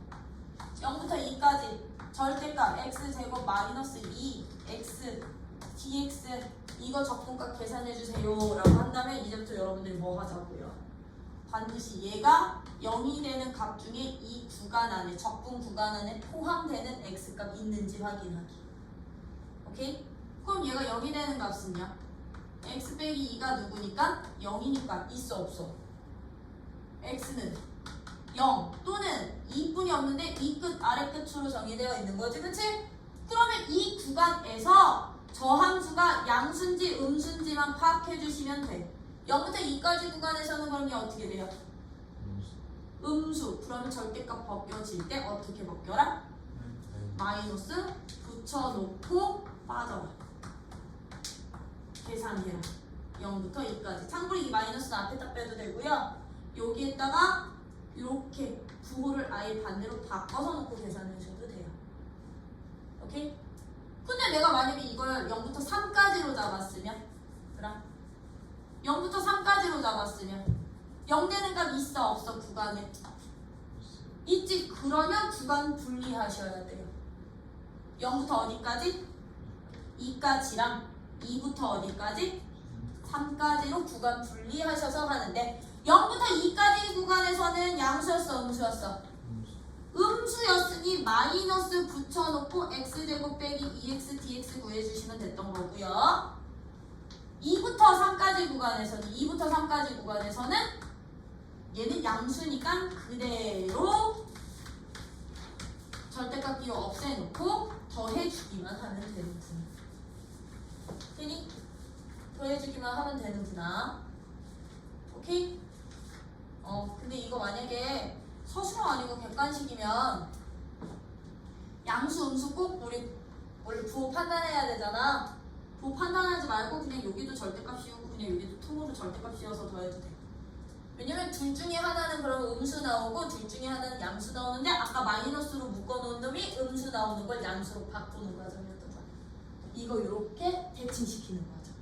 0부터 2까지 절대값 x제곱 마이너스 2x dx 이거 적분값 계산해주세요 라고 한다면 이제부터 여러분들이 뭐 하자고요? 반드시 얘가 0이 되는 값 중에 이 구간 안에 적분 구간 안에 포함되는 x값 있는지 확인하기. 오케이? 그럼 얘가 0이 되는 값은요? x 빼기 2가 누구니까? 0이니까 있어 없어? x는 0 또는 2뿐이 없는데 위 끝 아래 끝으로 정의되어 있는 거지, 그치? 그러면 이 구간에서 저 함수가 양수인지 음수인지만 파악해 주시면 돼. 0부터 2까지 구간에서는 그럼 어떻게 돼요? 음수. 그러면 절대값 벗겨질 때 어떻게 벗겨라? 마이너스 붙여놓고 빠져라. 계산해라. 0부터 2까지. 참고로 이 마이너스는 앞에다 빼도 되고요. 여기에다가 이렇게 부호를 아예 반대로 바꿔서 놓고 계산하셔도 돼요. 오케이? 근데 내가 만약에 이걸 0부터 3까지로 잡았으면, 그럼 0부터 3까지로 잡았으면 0 되는 값 있어 없어? 구간에 있지. 그러면 구간 분리하셔야 돼요. 0부터 어디까지? 2까지랑 2부터 어디까지? 3까지로 구간 분리하셔서 하는데 0부터 2까지 구간에서는 양수였어 음수였어? 음수였으니 마이너스 붙여놓고 x제곱 빼기 2x dx 구해주시면 됐던 거고요. 2부터 3까지 구간에서는 얘는 양수니까 그대로 절대값 기호 없애놓고 더해주기만 하면 되는구나. 되니? 더해주기만 하면 되는구나. 오케이? 근데 이거 만약에 서술형 아니고 객관식이면 양수, 음수 꼭 우리 원래 부호 판단해야 되잖아. 부호 판단하지 말고 그냥 여기도 절대값 씌우고 그냥 여기도 통으로 절대값 씌워서 더해도 돼. 왜냐면 둘 중에 하나는 그럼 음수 나오고 둘 중에 하나는 양수 나오는데 아까 마이너스로 묶어놓은 놈이 음수 나오는 걸 양수로 바꾸는 과정이었던 거야. 이거 이렇게 대칭시키는 과정.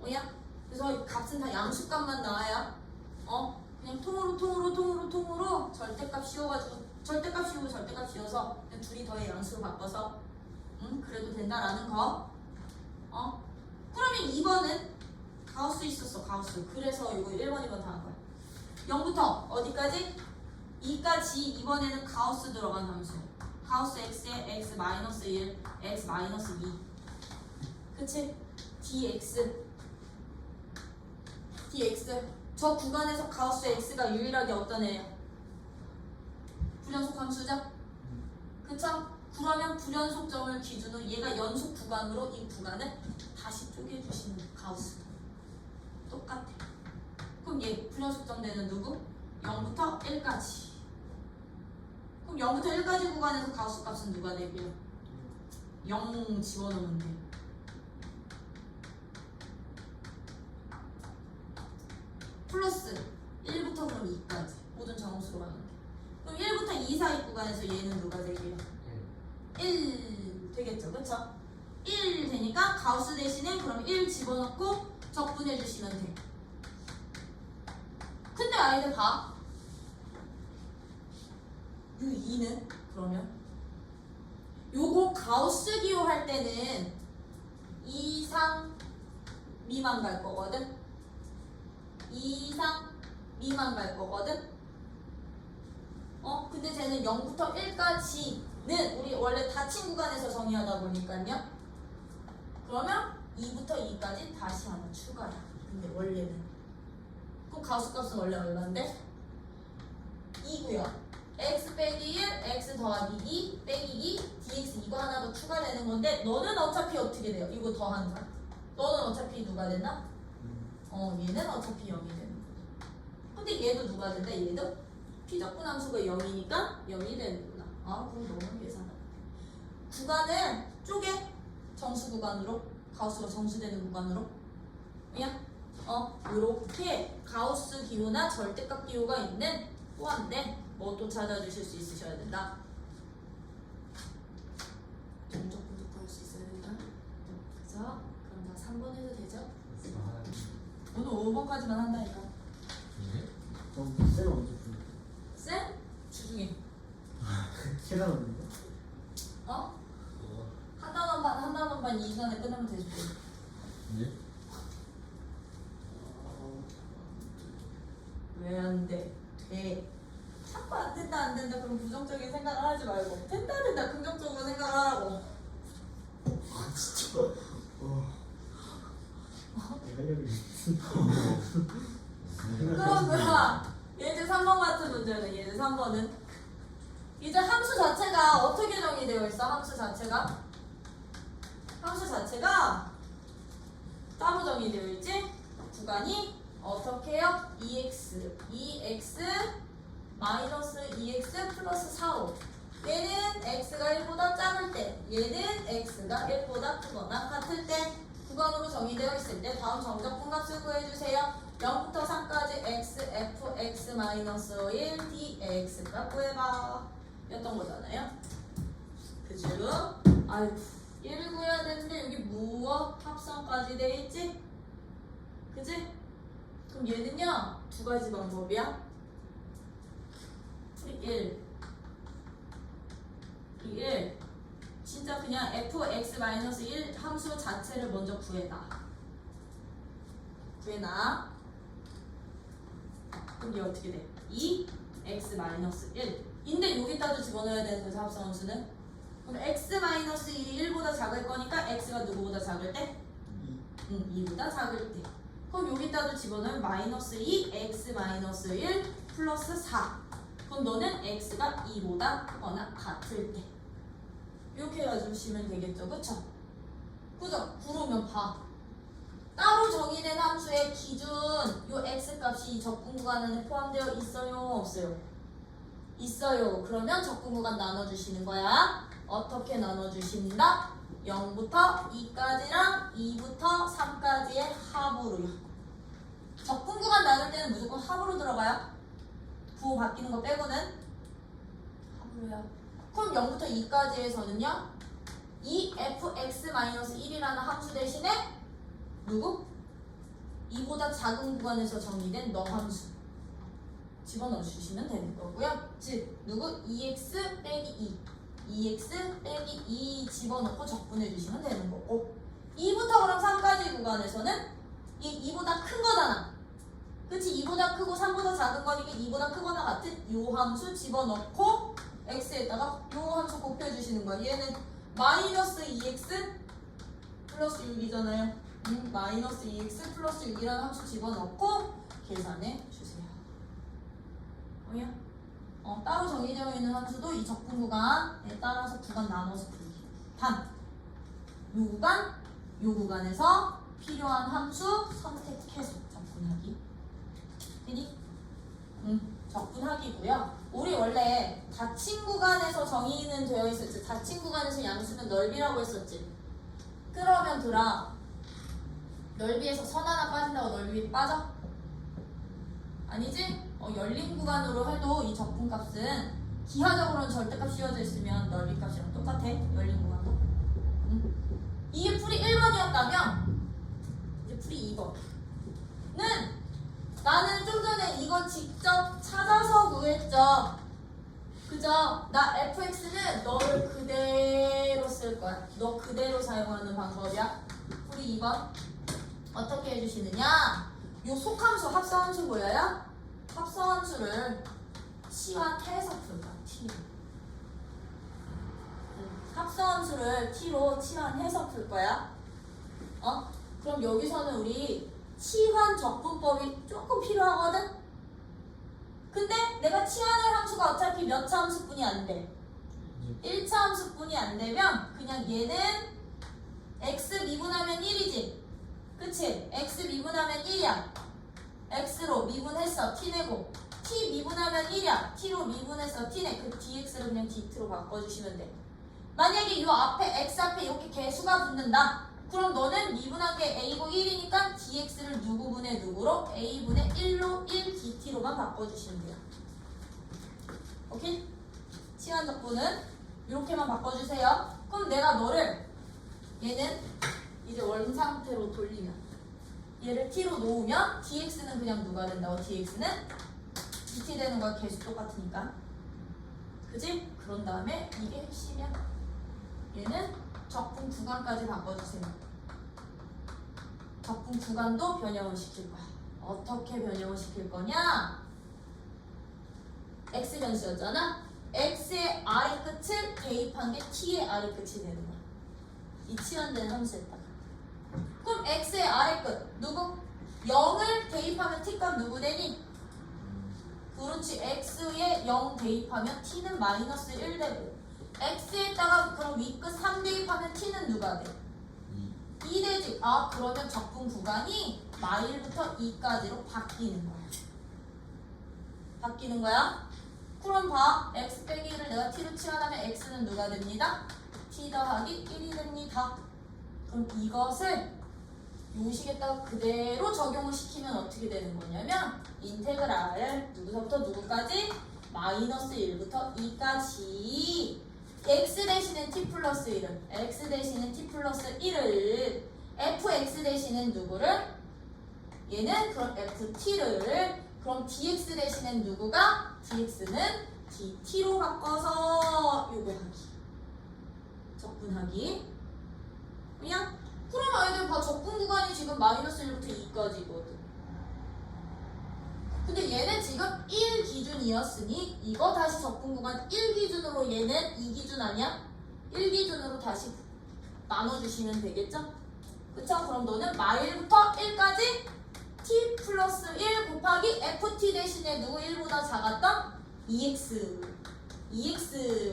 뭐야? 그래서 값은 다 양수값만 나와야 그냥 통으로 절대값 씌워가지고 절대값 씌워서 그냥 둘이 더해 양수로 바꿔서 그래도 된다라는 거. 그러면 2번은 가우스 있었어. 가우스. 그래서 이거 1번 2번 다 한 거야. 0부터 어디까지? 2까지. 이번에는 가우스 들어간 함수. 가우스 x에 x 마이너스 1 x 마이너스 2 그치? dx 저 구간에서 가우스 x가 유일하게 어떤 애예요? 불연속 함수죠? 그쵸? 그러면 불연속점을 기준으로 얘가 연속 구간으로 이 구간을 다시 쪼개주시는 가우스 똑같아. 그럼 얘 불연속점 되는 누구? 0부터 1까지. 그럼 0부터 1까지 구간에서 가우스 값은 누가 되고요? 0 집어넣으면 돼. 플러스 1부터 그럼 2까지 모든 정수로 가는 게. 그럼 1부터 2 사이 구간에서 얘는 누가 되게요? 1 되겠죠, 그쵸? 1 되니까 가우스 대신에 그럼 1 집어넣고 적분해 주시면 돼. 근데 아이들 봐. 이 2는 그러면 요거 가우스 기호할 때는 이상 미만 갈 거거든. 이상 미만 갈 거거든. 근데 쟤는 0부터 1까지는 우리 원래 닫힌 구간에서 정의하다 보니까요. 그러면 2부터 2까지 다시 하나 추가야. 근데 원래는. 그럼 가우스 값은 원래 얼마인데? 2고요. x 빼기 1, x 더하기 2 빼기 2, dx 이거 하나 더 추가되는 건데 너는 어차피 어떻게 돼요? 이거 더한 거야. 너는 어차피 누가 됐나? 얘는 어차피 0이 되는 거야. 근데 얘도 누가 된다? 얘도 피적분 함수가 0이니까 0이 되는구나. 그럼 너무 계산해. 구간을 쪼개. 정수 구간으로. 가우스가 정수되는 구간으로. 그냥 요렇게 가우스 기호나 절대값 기호가 있는 포함된 뭐 또 찾아주실 수 있으셔야 된다. 정적분도 구할 수 있어야 된다. 그죠? 그럼 다 3번 해도 되죠? 오늘 5번까지만 한다니까. 네? 그럼 쌤 언제 풀? 쌤? 주중에. 계산 언제인가? 한 단원 반, 한 단원 반 이 시간에 끝나면 되지. 네? 왜 안 돼? 돼. 자꾸 안 된다, 안 된다. 그럼 부정적인 생각을 하지 말고 된다, 된다. 긍정적으로 생각을 하라고. 진짜. 내가 여기 그럼 예제 3번 같은 문제는 예제 3번은 이제 함수 자체가 어떻게 정의되어 있어? 함수 자체가 따로 정의되어 있지? 구간이 어떻게 해요? 2x 마이너스 2x 플러스 4로 얘는 x가 1보다 작을 때 얘는 x가 1보다 크거나 같을 때 구간으로 정의되어 있을 때 다음 정적분 값을 구해주세요. 0부터 3까지 x, f, x 마이너스 1, dx가 구해봐 였던 거잖아요. 그죠? 아이고 얘를 구해야 되는데 여기 무어 합성까지 돼 있지? 그지? 그럼 얘는요 두 가지 방법이야. 풀이 1 진짜 그냥 fx-1 함수 자체를 먼저 구해놔. 그럼 얘 어떻게 돼? 2x-1 인데 여기다도 집어넣어야 되는 거지 합성함수는. 그럼 x-1이 1보다 작을 거니까 x가 누구보다 작을 때? 2보다 작을 때. 그럼 여기다도 집어넣으면 마이너스 2x-1 플러스 4. 그럼 너는 x가 2보다 크거나 같을 때. 이렇게 해주시면 되겠죠, 그쵸? 그죠? 그러면 봐. 따로 정의된 함수의 기준 요 x값이 적분 구간 안에 포함되어 있어요, 없어요? 있어요. 그러면 적분 구간 나눠주시는 거야. 어떻게 나눠주신다? 0부터 2까지랑 2부터 3까지의 합으로요. 적분 구간 나눌 때는 무조건 합으로 들어가요. 부호 바뀌는 거 빼고는 합으로요. 그럼 0부터 2까지에서는요 2fx-1이라는 함수 대신에 누구? 2보다 작은 구간에서 정의된 너 함수 집어넣어 주시면 되는 거고요. 즉 누구? 2x 빼기 2x 빼기 2 집어넣고 적분해 주시면 되는 거고 2부터 그럼 3까지 구간에서는 이 2보다 큰 거잖아. 그치? 2보다 크고 3보다 작은 거니까 2보다 크거나 같은 요 함수 집어넣고 x에다가 요 함수 곱해주시는 거야. 얘는 마이너스 2x 플러스 6이잖아요. 마이너스 2x 플러스 6이라는 함수 집어넣고 계산해 주세요. 따로 정의되어 있는 함수도 이 적분 구간에 따라서 구간 나눠서 풀기. 단, 요 구간, 요 구간에서 필요한 함수 선택해서 적분하기. 되니? 적분하기고요. 우리 원래 닫힌 구간에서 정의는 되어 있었지. 닫힌 구간에서 양수는 넓이라고 했었지. 그러면 들아 넓이에서 선 하나 빠진다고 넓이 빠져? 아니지? 열린 구간으로 해도 이 적분값은 기하적으로는 절대값 씌워져 있으면 넓이값이랑 똑같아. 열린 공간도. 이게 풀이 1번이었다면 이제 풀이 2번은 나는 좀 전에 이거 직접 찾아서 구했죠. 그죠? 나 fx는 너를 그대로 쓸 거야. 너 그대로 사용하는 방법이야. 풀이 2번 어떻게 해주시느냐? 요 속함수 합성함수 보여요? 합성함수를 치환해서 풀 거야. T로. 합성함수를 T로 치환해서 풀 거야. 그럼 여기서는 우리 치환 적분법이 조금 필요하거든? 근데 내가 치환할 함수가 어차피 몇 차 함수뿐이 안 돼. 1차 함수뿐이 안 되면 그냥 얘는 x 미분하면 1이지. 그치? x 미분하면 1이야. x로 미분했어. t 내고 t 미분하면 1이야. t로 미분했어. t내. 그 dx를 그냥 dt로 바꿔주시면 돼. 만약에 이 앞에 x 앞에 이렇게 개수가 붙는다. 그럼 너는 미분한 게 a고 1이니까 dx를 누구분의 누구로? a분의 1로 1dt로만 바꿔주시면 돼요. 오케이? 치환 적분은 이렇게만 바꿔주세요. 그럼 내가 너를 얘는 이제 원상태로 돌리면 얘를 t로 놓으면 dx는 그냥 누가 된다고? dx는 dt 되는 거야. 개수 똑같으니까. 그지? 그런 다음에 이게 핵심이야. 얘는 적분 구간까지 바꿔주세요. 적분 구간도 변형을 시킬 거야. 어떻게 변형을 시킬 거냐? x 변수였잖아. x의 아래 끝을 대입한 게 t의 아래 끝이 되는 거야. 이 치환된 함수에다가. 그럼 x의 아래 끝 누구? 0을 대입하면 t값 누구 되니? 그렇지. x에 0 대입하면 t는 마이너스 1 되고, x에다가 그럼 위끝 3 대입하면 t는 누가 돼? 2 되지. 아, 그러면 적분 구간이 마일부터 2까지로 바뀌는 거야. 바뀌는 거야? 그럼 봐. x 빼기 1을 내가 t로 치환하면 x는 누가 됩니다? t 더하기 1이 됩니다. 그럼 이것을 요식에다가 그대로 적용을 시키면 어떻게 되는 거냐면 인테그랄 누구서부터 누구까지? 마이너스 1부터 2까지 x 대신에 t 플러스 1을 x 대신에 t 플러스 1을 fx 대신에 누구를? 얘는 그럼 ft를 그럼 dx 대신에 누구가? dx는 dt로 바꿔서 요거 하기 적분하기 그냥 그럼 아이들 봐. 적분 구간이 지금 마이너스 1부터 2까지거든. 근데 얘는 지금 1 기준이었으니 이거 다시 적분 구간 1 기준으로 얘는 2 기준 아니야? 1 기준으로 다시 나눠주시면 되겠죠? 그쵸? 그럼 너는 마일부터 1까지 t 플러스 1 곱하기 ft 대신에 누구 1보다 작았던 2x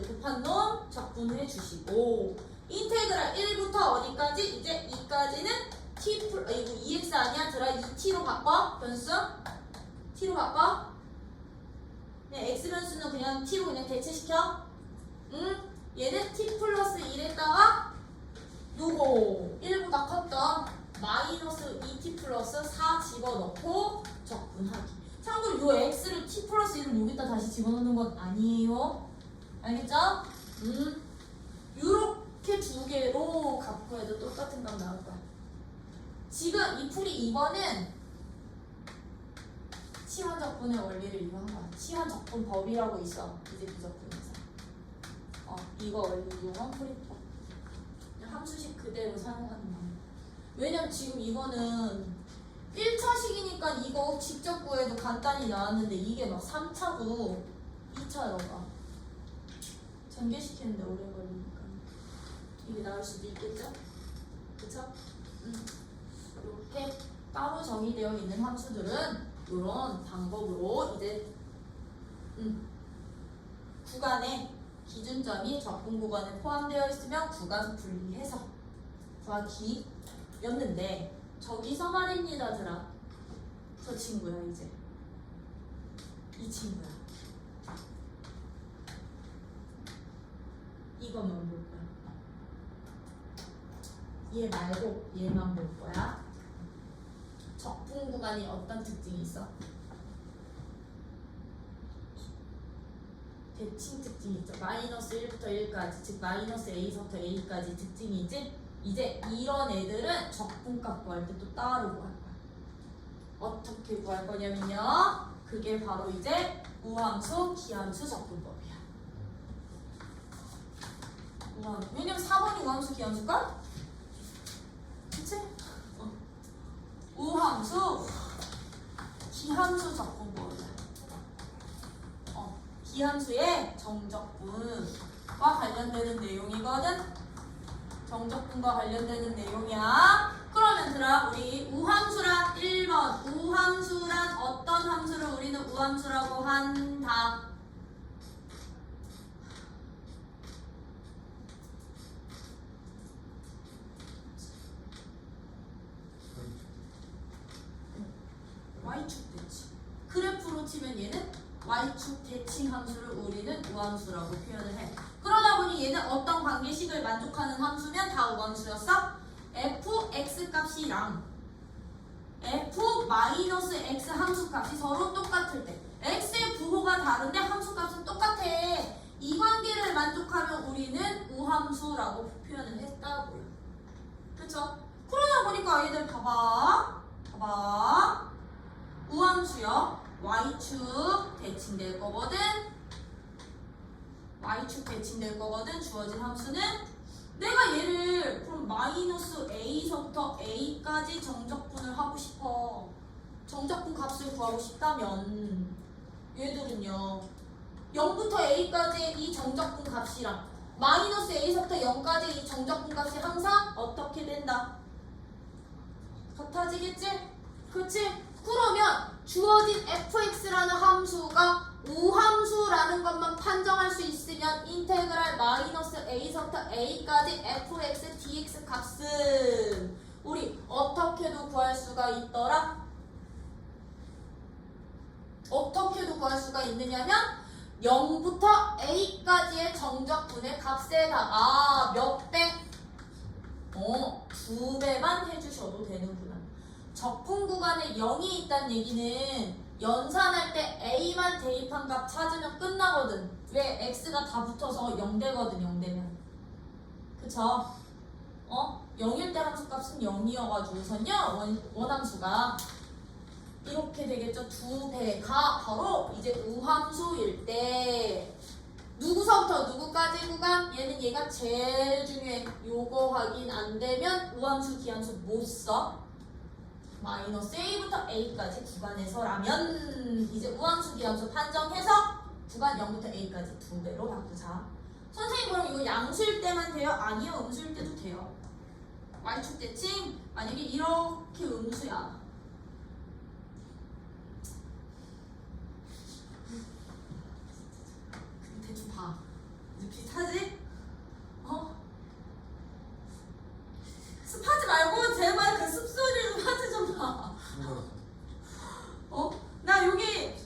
곱한 놈 적분해 주시고 인테그랄 1부터 어디까지? 이제 2까지는 t 플 이거 2x 아니야? 들어 2t로 바꿔 변수 t로 바꿔. 그냥 x 변수는 그냥 t로 그냥 대체시켜. 얘는 t 플러스 1에다가 요거 1보다 컸던 마이너스 2t 플러스 4 집어넣고 적분하기. 참고로 요 x를 t 플러스 1을 여기다 다시 집어넣는 건 아니에요. 알겠죠? 요렇게 두 개로 갖고 해도 똑같은 값 나올 거야. 지금 이 풀이 2번은 치환 적분의 원리를 이용한 거야. 치환 적분 법이라고 있어. 이제 비적분에서. 이거 원리 이용한 풀이법. 함수식 그대로 사용하는 거야. 왜냐면 지금 이거는 1차식이니까 이거 직접 구해도 간단히 나왔는데 이게 막 3차고 2차로가 전개시키는데 오래 걸리니까 이게 나올 수도 있겠죠? 그쵸? 이렇게 따로 정의되어 있는 함수들은 이런 방법으로 이제 구간에 기준점이 적분 구간에 포함되어 있으면 구간 분리해서 구하기였는데 저기서 말입니다들아 저 친구야 이제 이 친구야 이것만 볼 거야. 얘 말고 얘만 볼 거야. 적분 구간이 어떤 특징이 있어? 대칭 특징이 있죠. 마이너스 1부터 1까지, 즉 마이너스 a서부터 a까지 특징이지. 이제 이런 애들은 적분값 구할 때 또 따로 구할 거야. 어떻게 구할 거냐면요. 그게 바로 이제 우함수, 기함수 적분법이야. 왜냐면 4번이 우함수, 기함수일까? 그치? 우함수, 기함수 적분법이야. 기함수의 정적분과 관련되는 내용이거든. 정적분과 관련되는 내용이야. 그러면 들아 우리 우함수란 1번 우함수란 어떤 함수를 우리는 우함수라고 한다. y축 대칭. 그래프로 치면 얘는 y축 대칭 함수를 우리는 우함수라고 표현을 해. 그러다 보니 얘는 어떤 관계식을 만족하는 함수면 다 우함수였어? fx 값이랑 f-x 함수값이 서로 똑같을 때 x의 부호가 다른데 함수값은 똑같아. 이 관계를 만족하면 우리는 우함수라고 표현을 했다고요. 그쵸? 그러다 보니까 아이들 봐봐. 우함수요. y축 대칭될 거거든. y축 대칭될 거거든. 주어진 함수는 내가 얘를 그럼 마이너스 a서부터 a까지 정적분을 하고 싶어. 정적분 값을 구하고 싶다면 얘들은요 0부터 a까지의 이 정적분 값이랑 마이너스 a서부터 0까지 이 정적분 값이 항상 어떻게 된다? 같아지겠지? 그치? 그러면 주어진 fx라는 함수가 우함수라는 것만 판정할 수 있으면 인테그랄 마이너스 a서부터 a까지 fx dx 값은 우리 어떻게도 구할 수가 있더라? 어떻게도 구할 수가 있느냐면 0부터 a까지의 정적분의 값에다가 몇 배? 2배만 해주셔도 되는구나. 적분 구간에 0이 있다는 얘기는 연산할 때 a만 대입한 값 찾으면 끝나거든. 왜? x가 다 붙어서 0 되거든. 0 되면. 그쵸? 0일 때 함수값은 0이어가지고선요 원함수가 이렇게 되겠죠. 2배가 바로 이제 우함수일 때 누구서부터 누구까지 구간? 얘는 얘가 제일 중요해. 요거 확인 안 되면 우함수 기함수 못 써. 마이너스 a부터 a까지 구간에서라면 이제 우함수 기함수 판정해서 구간 0부터 a까지 2배로 바꾸자. 선생님 그럼 이거 양수일 때만 돼요? 아니요, 음수일 때도 돼요. y축 대칭 만약에 이렇게 음수야. 대충 봐. 이제 비슷하지? 습하지 말고 제발 그 습소리 좀 하지 좀 마. 나 여기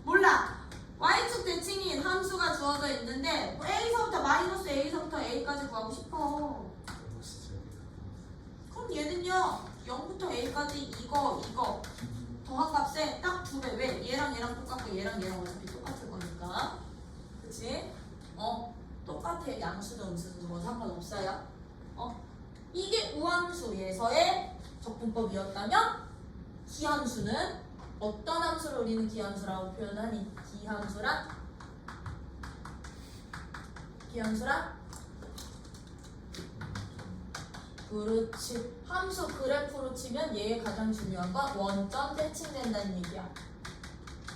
몰라. y축 대칭인 함수가 주어져 있는데 a서부터 마이너스 a서부터 a까지 구하고 싶어. 그럼 얘는요 0부터 a까지 이거 더한 값에 딱 2배. 왜? 얘랑 똑같고 얘랑 어차피 똑같을 거니까. 그치? 똑같아. 양수도 음수도 뭐 상관없어요. 이게 우함수에서의 적분법이었다면 기함수는 어떤 함수를 우리는 기함수라고 표현하니? 기함수란? 그렇지. 함수 그래프로 치면 얘의 가장 중요한 건 원점 대칭된다는 얘기야.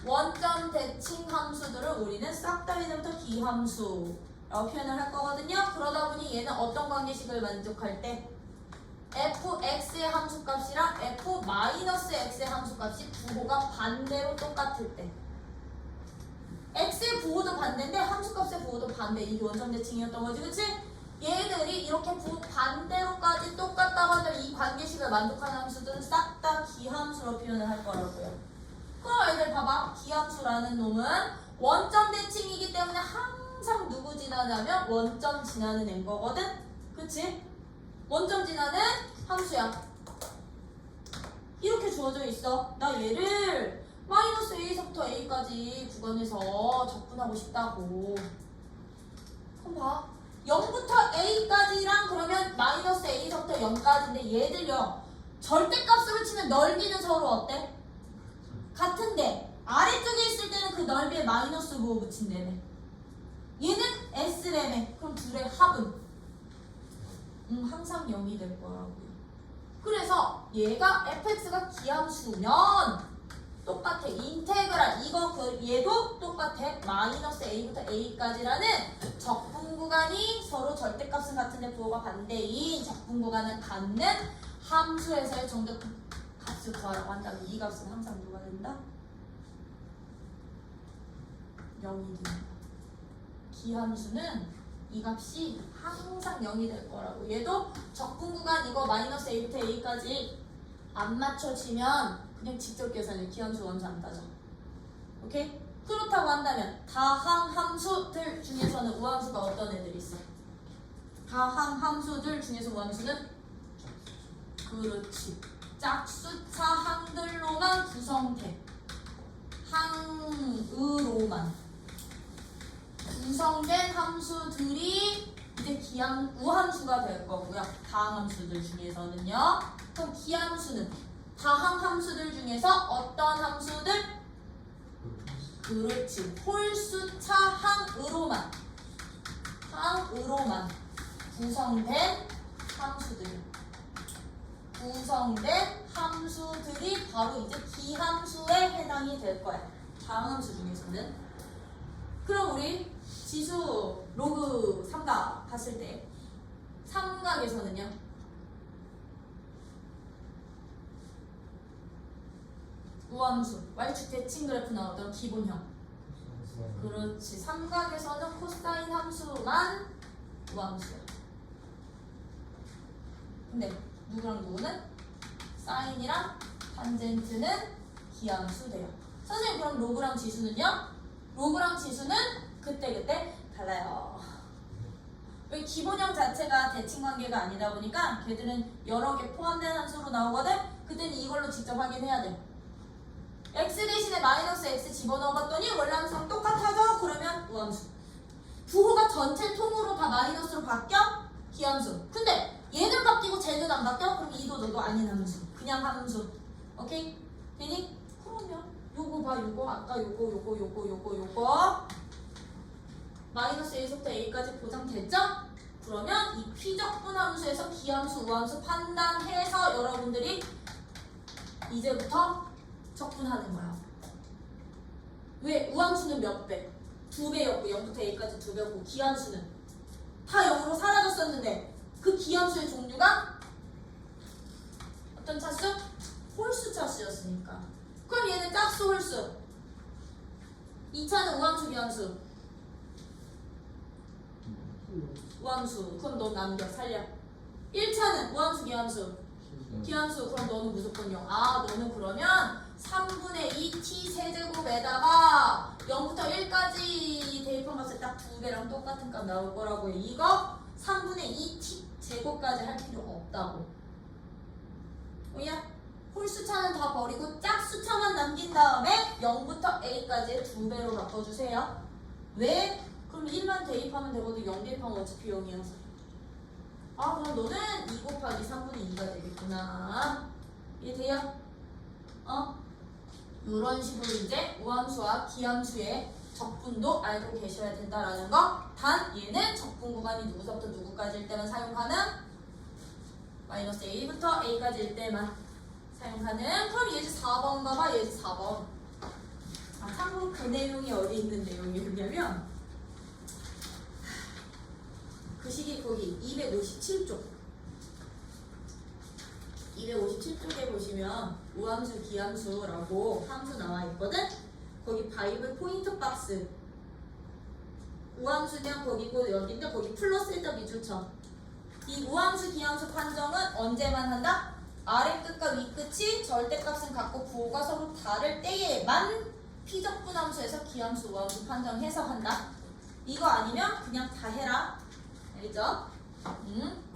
원점 대칭 함수들을 우리는 싹 다 얘네부터 기함수라고 표현을 할 거거든요. 그러다 보니 얘는 어떤 관계식을 만족할 때? fx의 함수값이랑 f-x의 함수값이 부호가 반대로 똑같을 때. x의 부호도 반대인데 함수값의 부호도 반대. 이게 원점 대칭이었던 거지, 그치? 얘들이 이렇게 부호 반대로까지 똑같다고 하면 이 관계식을 만족하는 함수들은 싹 다 기함수로 표현을 할 거라고요. 그럼 얘들 봐봐. 기함수라는 놈은 원점 대칭이기 때문에 항상 누구 지나냐면 원점 지나는 앤 거거든? 그치? 원점 지나는 함수야. 이렇게 주어져 있어. 나 얘를 마이너스 A서부터 A까지 구간에서 적분하고 싶다고. 그럼 봐. 0부터 A까지랑 그러면 마이너스 A서부터 0까지인데 얘들요. 절대값으로 치면 넓이는 서로 어때? 같은데 아래쪽에 있을 때는 그 넓이에 마이너스 부호 붙인다며. 얘는 S래매. 그럼 둘의 합은? 항상 0이 될 거라고요. 그래서 얘가 fx가 기함수면 똑같아. 인테그랄 이거 얘도 똑같아. 마이너스 a부터 a까지라는 적분 구간이 서로 절대값은 같은데 부호가 반대인 적분 구간을 갖는 함수에서의 정적 값을 구하라고 한다면 이 값은 항상 누가 된다? 0이 된다. 기함수는 이 값이 항상 0이 될 거라고. 얘도 적분 구간 이거 마이너스 a부터 a까지 안 맞춰지면 그냥 직접 계산해. 기함수 원수 안 따져. 오케이? 그렇다고 한다면 다항함수들 중에서는 우함수가 어떤 애들이 있어? 다항함수들 중에서 우함수는? 그렇지. 짝수차 항들로만 구성돼. 항으로만 구성된 함수들이 이제 우함수가 될 거고요. 다항함수들 중에서는요. 그럼 기함수는 다항함수들 중에서 어떤 함수들? 그렇지. 홀수차 항으로만 구성된 함수들. 구성된 함수들이 바로 이제 기함수에 해당이 될 거야. 다항함수 중에서는. 그럼 우리 지수 로그 3각 봤을 때 삼각에서는요. 우함수, Y축 대칭 그래프 나오던 기본형. 그렇지. 삼각에서는 코사인 함수만 우함수야. 근데 누구랑 누구는? 사인이랑 탄젠트는 기함수 돼요. 선생님 그럼 로그랑 지수는요? 로그랑 지수는 그때 달라요. 왜 기본형 자체가 대칭 관계가 아니다 보니까 걔들은 여러 개 포함된 함수로 나오거든? 그때는 이걸로 직접 확인해야 돼. x 대신에 마이너스 x 집어넣어봤더니 원래 함수랑 똑같아져? 그러면 우함수. 부호가 전체 통으로 다 마이너스로 바뀌어? 기함수. 근데 얘는 바뀌고 쟤는 안 바뀌어? 그럼 이도 너도 아닌 함수. 그냥 함수. 오케이? 되니? 그러면 요거 봐. 요거 아까 요거 마이너스 A부터 A까지 보장됐죠? 그러면 이 피적분 함수에서 기함수, 우함수 판단해서 여러분들이 이제부터 적분하는 거야. 왜? 우함수는 몇 배? 2배였고 0부터 A까지 2배였고 기함수는 다 0으로 사라졌었는데 그 기함수의 종류가 어떤 차수? 홀수 차수였으니까. 그럼 얘는 짝수 홀수. 2차는 우함수 기함수. 우함수. 그럼 너 남겨 살려. 1차는 우함수 기함수. 기함수. 그럼 너는 무조건 0. 아 너는 그러면 3분의 2 t 세제곱에다가 0부터 1까지 대입한 값을 딱 2배랑 똑같은 값 나올 거라고 해. 이거 3분의 2 t 제곱까지 할 필요 없다고. 뭐야? 홀수차는 다 버리고 짝수차만 남긴 다음에 0부터 a까지의 2배로 바꿔주세요. 왜? 그럼 1만 대입하면 되거든. 0 대입하면 어차피 0이어서. 아 그럼 너는 2 곱하기 3분의 2가 되겠구나. 이해돼요? 이런 식으로 이제 우함수와 기함수의 적분도 알고 계셔야 된다라는 거. 단 얘는 적분 구간이 누구서부터 누구까지일 때만 사용하는 마이너스 a부터 a까지일 때만 사용하는. 그럼 예제 4번 봐봐. 예제 4번. 참고로 그 내용이 어디 있는 내용이냐면 그 시기 거기 257쪽 257쪽에 보시면 우함수 기함수라고 함수 나와 있거든. 거기 바이블 포인트 박스 우함수면 거기고 여기인데 거기 플러스 1점 2초점. 이 우함수 기함수 판정은 언제만 한다? 아래 끝과 위 끝이 절대값은 같고 부호가 서로 다를 때에만 피적분 함수에서 기함수 우함수 판정해서 한다. 이거 아니면 그냥 다 해라. 알겠죠?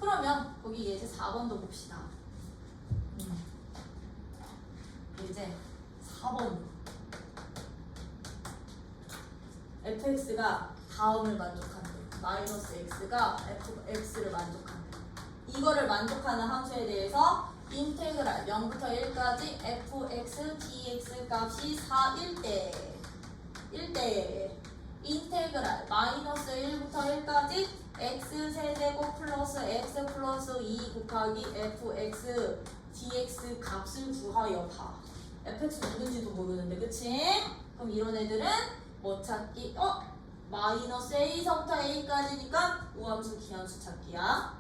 그러면 거기 예제 4번도 봅시다. 이제 4번 fx가 다음을 만족한대. 마이너스 x가 fx를 만족한대. 이거를 만족하는 함수에 대해서 인테그랄 0부터 1까지 fx, dx 값이 4일 때 인테그랄 마이너스 1부터 1까지 x 세제곱 플러스 x 플러스 2 곱하기 fx dx 값을 구하여 봐. fx 누군지도 모르는데 그치? 그럼 이런 애들은 뭐 찾기? 마이너스 a서부터 a까지니까 우함수 기함수 찾기야.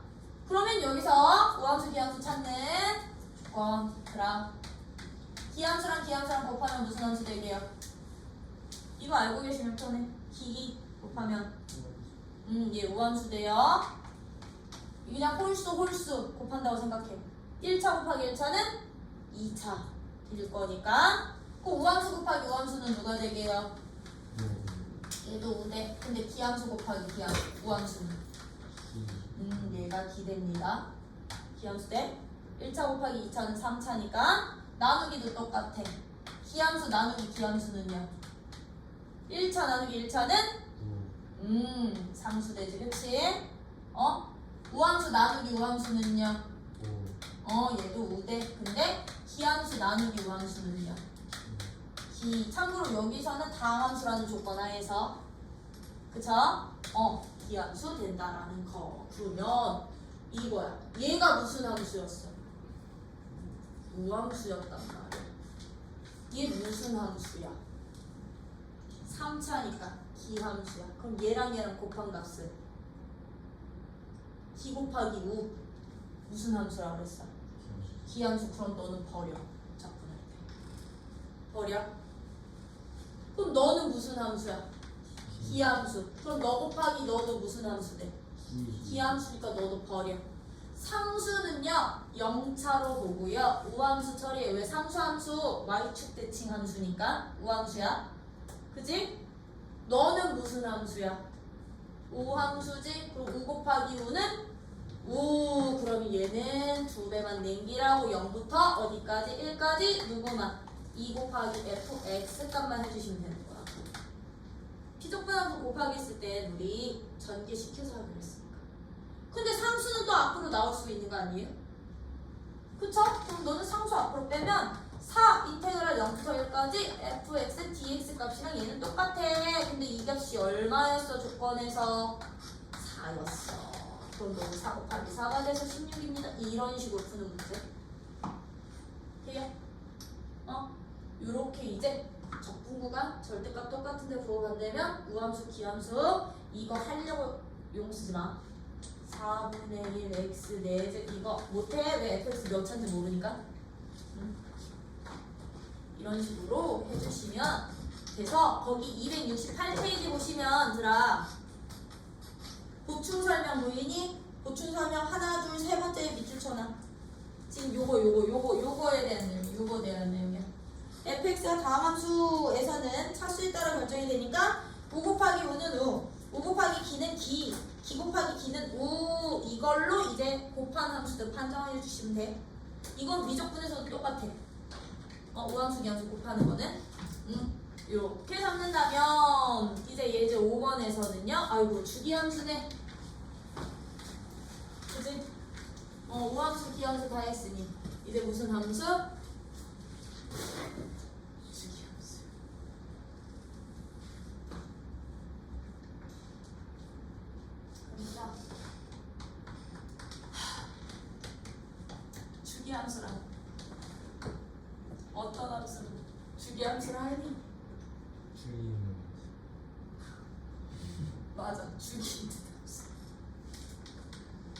그러면 여기서 우함수 기함수 찾는 조건 그럼 기함수랑 기함수랑 곱하면 무슨 함수 되게요? 이거 알고 계시면 편해. 기 곱하면 얘 우함수 돼요. 그냥 홀수 곱한다고 생각해. 1차 곱하기 1차는 2차일 거니까 그 우함수 곱하기 우함수는 누가 되게요? 얘도 우대. 근데 기함수 곱하기 우함수는 얘가 기대입니다. 기함수 대 1차 곱하기 2차는 3차니까 나누기도 똑같아. 기함수 나누기 기함수는요? 1차 나누기 1차는 상수되지 그치? 우함수 나누기 우함수는요? 얘도 우대. 근데 기함수 나누기 우함수는요? 참고로 여기서는 다함수라는 조건 하에서 그쵸? 기함수 된다라는 거. 그러면 이거야. 얘가 무슨 함수였어? 우함수였단 말이야. 얘 무슨 함수야? 3차니까 기함수야. 그럼 얘랑 곱한 값은 기 곱하기 우 무슨 함수라고 그랬어? 기함수. 그럼 너는 버려. 작분할 때 버려. 그럼 너는 무슨 함수야? 기함수. 그럼 너 곱하기 너도 무슨 함수 돼? 기함수니까 너도 버려. 상수는요 0차로 보고요. 우함수 처리해. 왜? 상수함수 y축 대칭 함수니까 우함수야. 그지? 너는 무슨 함수야? 우함수지? 그럼 우 곱하기 우는 우. 그럼 얘는 2배만 냉기라고 0부터 어디까지? 1까지 누구만? 2 곱하기 fx 값만 해주시면 되는 거야. 피족분함수 곱하기 했을 때 우리 전개시켜서 하기로 했으니까. 근데 상수는 또 앞으로 나올 수 있는 거 아니에요? 그쵸? 그럼 너는 상수 앞으로 빼면 4 인테그랄 0부터 1까지 fx dx 값이랑 얘는 똑같아. 근데 이 값이 얼마였어? 조건에서 4였어. 그럼 너는 4 곱하기 4가 돼서 16입니다. 이런 식으로 푸는 문제. 돼요? 요렇게 이제 적분구가 절대값 똑같은데 부호간다면 우함수 기함수 이거 하려고 용 쓰지 마. 4분의 1 x 4제 이거 못해. 왜 fx 몇 차인지 모르니까. 이런 식으로 해주시면 돼서 거기 268페이지 보시면 보충 설명 보이니? 보충 설명 하나 둘 세 번째 밑줄 쳐놔. 지금 요거에 대한 내용, 요거에 대한 내용이야. fx가 다음 함수에서는 차수에 따라 결정이 되니까 우 곱하기 우는 우 곱하기 기는 기 곱하기 기는 우. 이걸로 이제 곱한 함수들 판정해 주시면 돼. 이건 미적분에서도 똑같아. 우함수 기함수 곱하는 거는 이렇게 삼는다면 이제 예제 5번에서는요. 아이고 주기함수네. 그지? 우함수 기함수 다 했으니 이제 무슨 함수? 주기함수. 그러니까 주기함수란 어떤 함수는 주기함수를 하니? 맞아, 주기 있는 함수.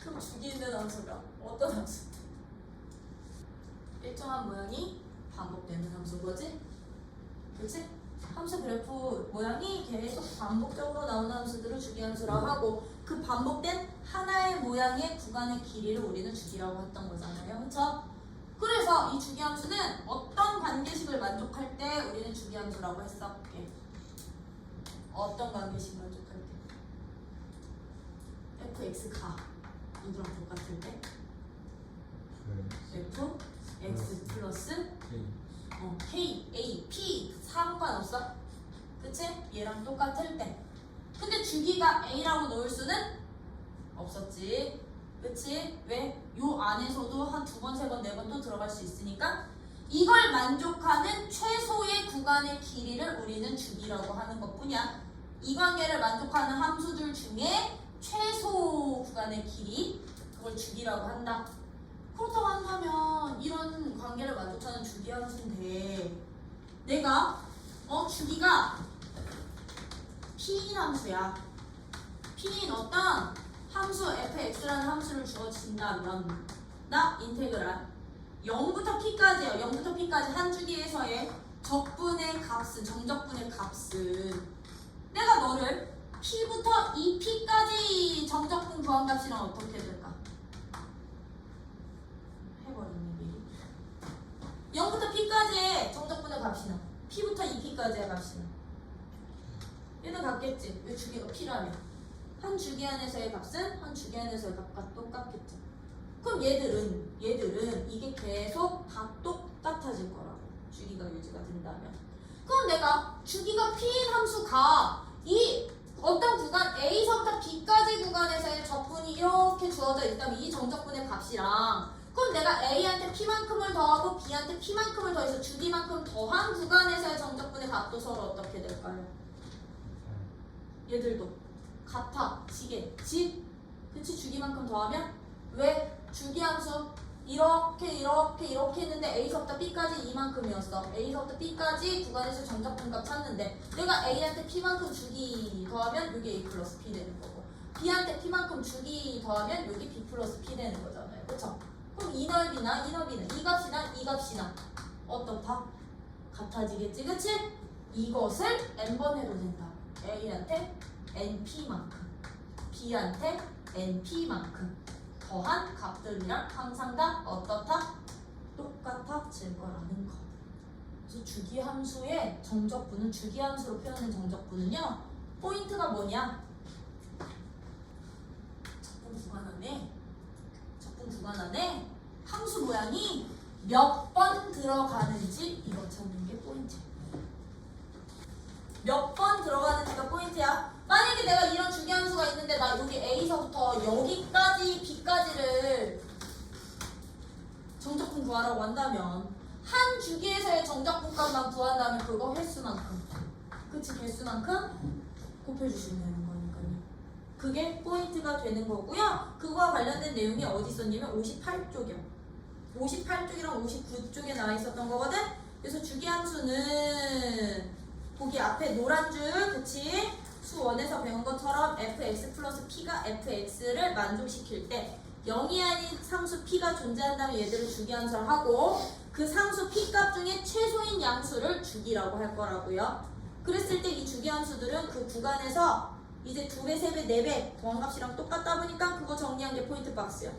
그럼 주기 있는 함수가 어떤 함수? 일정한 모양이 반복되는 함수인 거지? 그치? 함수 그래프 모양이 계속 반복적으로 나오는 함수들을 주기함수라고 하고 그 반복된 하나의 모양의 구간의 길이를 우리는 주기라고 했던 거잖아요. 그쵸? 그래서 이 주기함수는 어떤 관계식을 만족할 때 우리는 주기함수라고 했었게. 어떤 관계식 만족할 때? fx가 누구랑 똑같을 때? f x 플러스 k a p 상관없어? 그치? 얘랑 똑같을 때 근데 주기가 A라고 넣을 수는 없었지. 그치? 왜? 요 안에서도 한 2번, 3번, 4번 또 들어갈 수 있으니까 이걸 만족하는 최소의 구간의 길이를 우리는 주기라고 하는 것뿐이야. 이 관계를 만족하는 함수들 중에 최소 구간의 길이, 그걸 주기라고 한다. 그렇다고 한다면 이런 관계를 만족하는 주기 함수인데 내가 주기가 P인 함수야. P인 어떤 함수 fx라는 함수를 주어진다면 나 인테그랄 0부터 p까지요. 0부터 p까지 한 주기에서의 적분의 값은, 정적분의 값은 내가 너를 p부터 2p까지 정적분 구한값이랑 어떻게 될까? 해버리네 미리. 0부터 p까지의 정적분의 값이나 p부터 2p까지의 값이나 얘는 같겠지. 왜 주기가 p라면 한 주기 안에서의 값은 한 주기 안에서의 값과 똑같겠죠. 그럼 얘들은 이게 계속 다 똑같아질 거라고. 주기가 유지가 된다면. 그럼 내가 주기가 p인 함수가 이 어떤 구간 A서부터 B까지 구간에서의 적분이 이렇게 주어져 있다면 이 정적분의 값이랑 그럼 내가 A한테 P만큼을 더하고 B한테 P만큼을 더해서 주기만큼 더한 구간에서의 정적분의 값도 서로 어떻게 될까요? 얘들도 같아, 지게, 집. 그치? 주기만큼 더하면 왜? 주기함수 이렇게 했는데 A서부터 B까지 이만큼이었어. A서부터 B까지 구간에서 정적분값 찾는데 내가 A한테 P만큼 주기 더하면 여기 A 플러스 P 되는 거고 B한테 P만큼 주기 더하면 여기 B 플러스 P 되는 거잖아요. 그쵸? 그럼 이 넓이나 이 값이나 이 값이나 어떻다? 같아지겠지, 그치? 이것을 n번 해도 된다. A한테 np만큼, B한테 np만큼 더한 값들이랑 항상 다 어떻다? 똑같아질 거라는 거. 그래서 주기함수의 정적분은, 주기함수로 표현된 정적분은요, 포인트가 뭐냐? 적분 구간 안에 함수 모양이 몇 번 들어가는지 이거 찾는 게 포인트야. 몇 번 들어가는지가 포인트야. 만약에 내가 이런 주기함수가 있는데 나 여기 A서부터 여기까지 B까지를 정적분 구하라고 한다면 한 주기에서의 정적분값만 구한다면 그거 횟수만큼, 그치? 개수만큼 곱해주시면 되는 거니까요. 그게 포인트가 되는 거고요. 그거와 관련된 내용이 어디 있었냐면 58쪽이요. 58쪽이랑 59쪽에 나와 있었던 거거든. 그래서 주기함수는 거기 앞에 노란 줄, 그치? 수 1에서 배운 것처럼 fx 플러스 p가 fx를 만족시킬 때 0이 아닌 상수 p가 존재한다면 얘들을 주기함수를 하고 그 상수 p 값 중에 최소인 양수를 주기라고 할 거라고요. 그랬을 때 이 주기함수들은 그 구간에서 이제 2배, 3배, 4배 더한값이랑 똑같다 보니까 그거 정리한 게 포인트 박스야.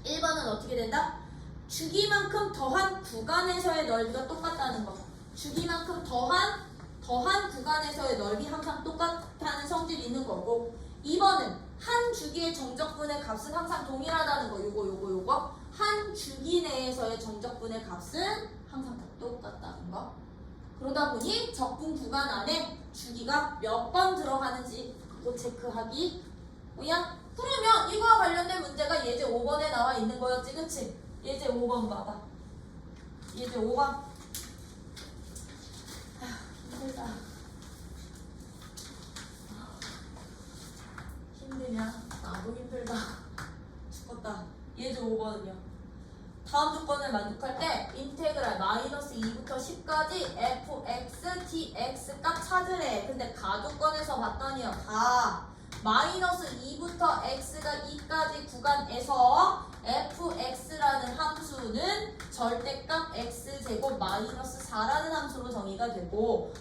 1번은 어떻게 된다? 주기만큼 더한 구간에서의 넓이가 똑같다는 거. 주기만큼 더한 구간에서의 넓이 항상 똑같다는 성질이 있는 거고 2번은 한 주기의 정적분의 값은 항상 동일하다는 거. 요거 한 주기 내에서의 정적분의 값은 항상 다 똑같다는 거. 그러다 보니 적분 구간 안에 주기가 몇 번 들어가는지 그거 체크하기. 뭐야? 그러면 이거와 관련된 문제가 예제 5번에 나와 있는 거였지, 그치? 예제 5번 봐봐. 예제 5번. 힘들다. 힘드냐? 나도 힘들다. 죽었다. 예제 5번은요. 다음 조건을 만족할 때 인테그랄 마이너스 2부터 10까지 fx, dx 값 찾으래. 근데 가조건에서 봤더니요. 마이너스 2부터 x가 2까지 구간에서 fx라는 함수는 절대값 x제곱 마이너스 4라는 함수로 정의가 되고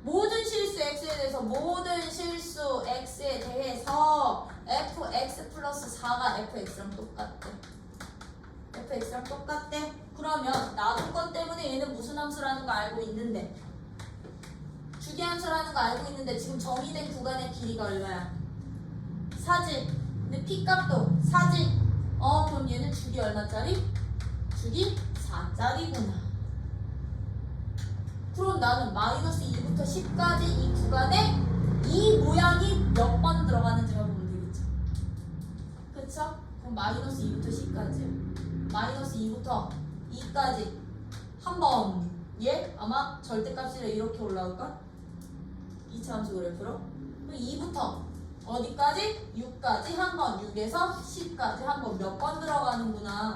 모든 실수 x에 대해서 모든 실수 x에 대해서 fx 플러스 4가 fx랑 똑같대. fx랑 똑같대. 그러면 나조건 때문에 얘는 무슨 함수라는 거 알고 있는데 주기함수라는 거 알고 있는데 지금 정의된 구간의 길이가 얼마야? 4지. 근데 p값도 4지. 그럼 얘는 주기 얼마짜리? 주기 4짜리구나. 그럼 나는 마이너스 2부터 10까지 이 구간에 이 모양이 몇 번 들어가는지만 보면 되겠죠. 그쵸? 그럼 마이너스 2부터 10까지요. 마이너스 2부터 2까지 한 번. 얘 아마 절대값이라 이렇게 올라올까? 이차함수 그래프로. 그럼 2부터 어디까지? 6까지 한 번. 6에서 10까지 한 번. 몇 번 들어가는구나.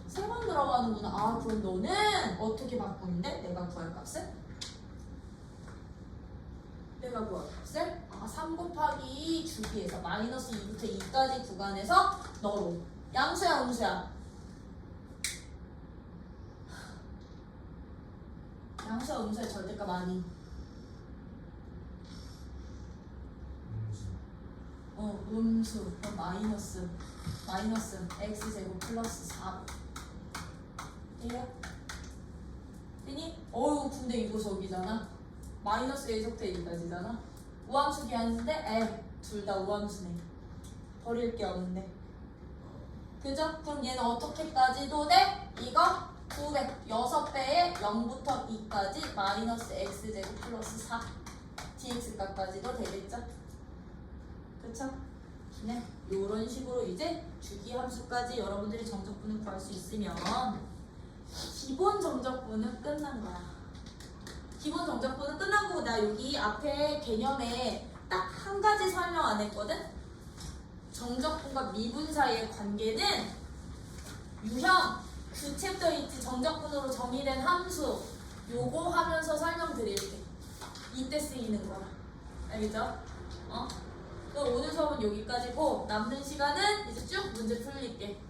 세 번 들어가는구나. 아, 그럼 너는 어떻게 바꾸는데? 내가 구할 값을? 내가 구할 값을? 3 곱하기 주기에서 마이너스 2부터 2까지 구간에서 너로. 양수야, 음수야? 양수야, 음수야? 절대값 아니. 음수. 그럼 마이너스 x제곱 플러스 4. 이해요? 되니? 근데 이거 저기잖아. 마이너스 1에서부터 1까지잖아. 우함수 기하는데 둘 다 우함수네. 버릴 게 없는데. 그죠? 그럼 얘는 어떻게까지도 돼? 이거 900 6배에 0부터 2까지 마이너스 x제곱 플러스 4 dx값까지도 되겠죠? 그쵸? 네, 요런 식으로 이제 주기 함수까지 여러분들이 정적분을 구할 수 있으면 기본 정적분은 끝난 거야. 기본 정적분은 끝난 거고, 나 여기 앞에 개념에 딱 한 가지 설명 안 했거든? 정적분과 미분 사이의 관계는 유형, 그 챕터 있지, 정적분으로 정의된 함수. 요거 하면서 설명드릴게. 이때 쓰이는 거야. 알겠죠? 그럼 오늘 수업은 여기까지고 남는 시간은 이제 쭉 문제 풀릴게.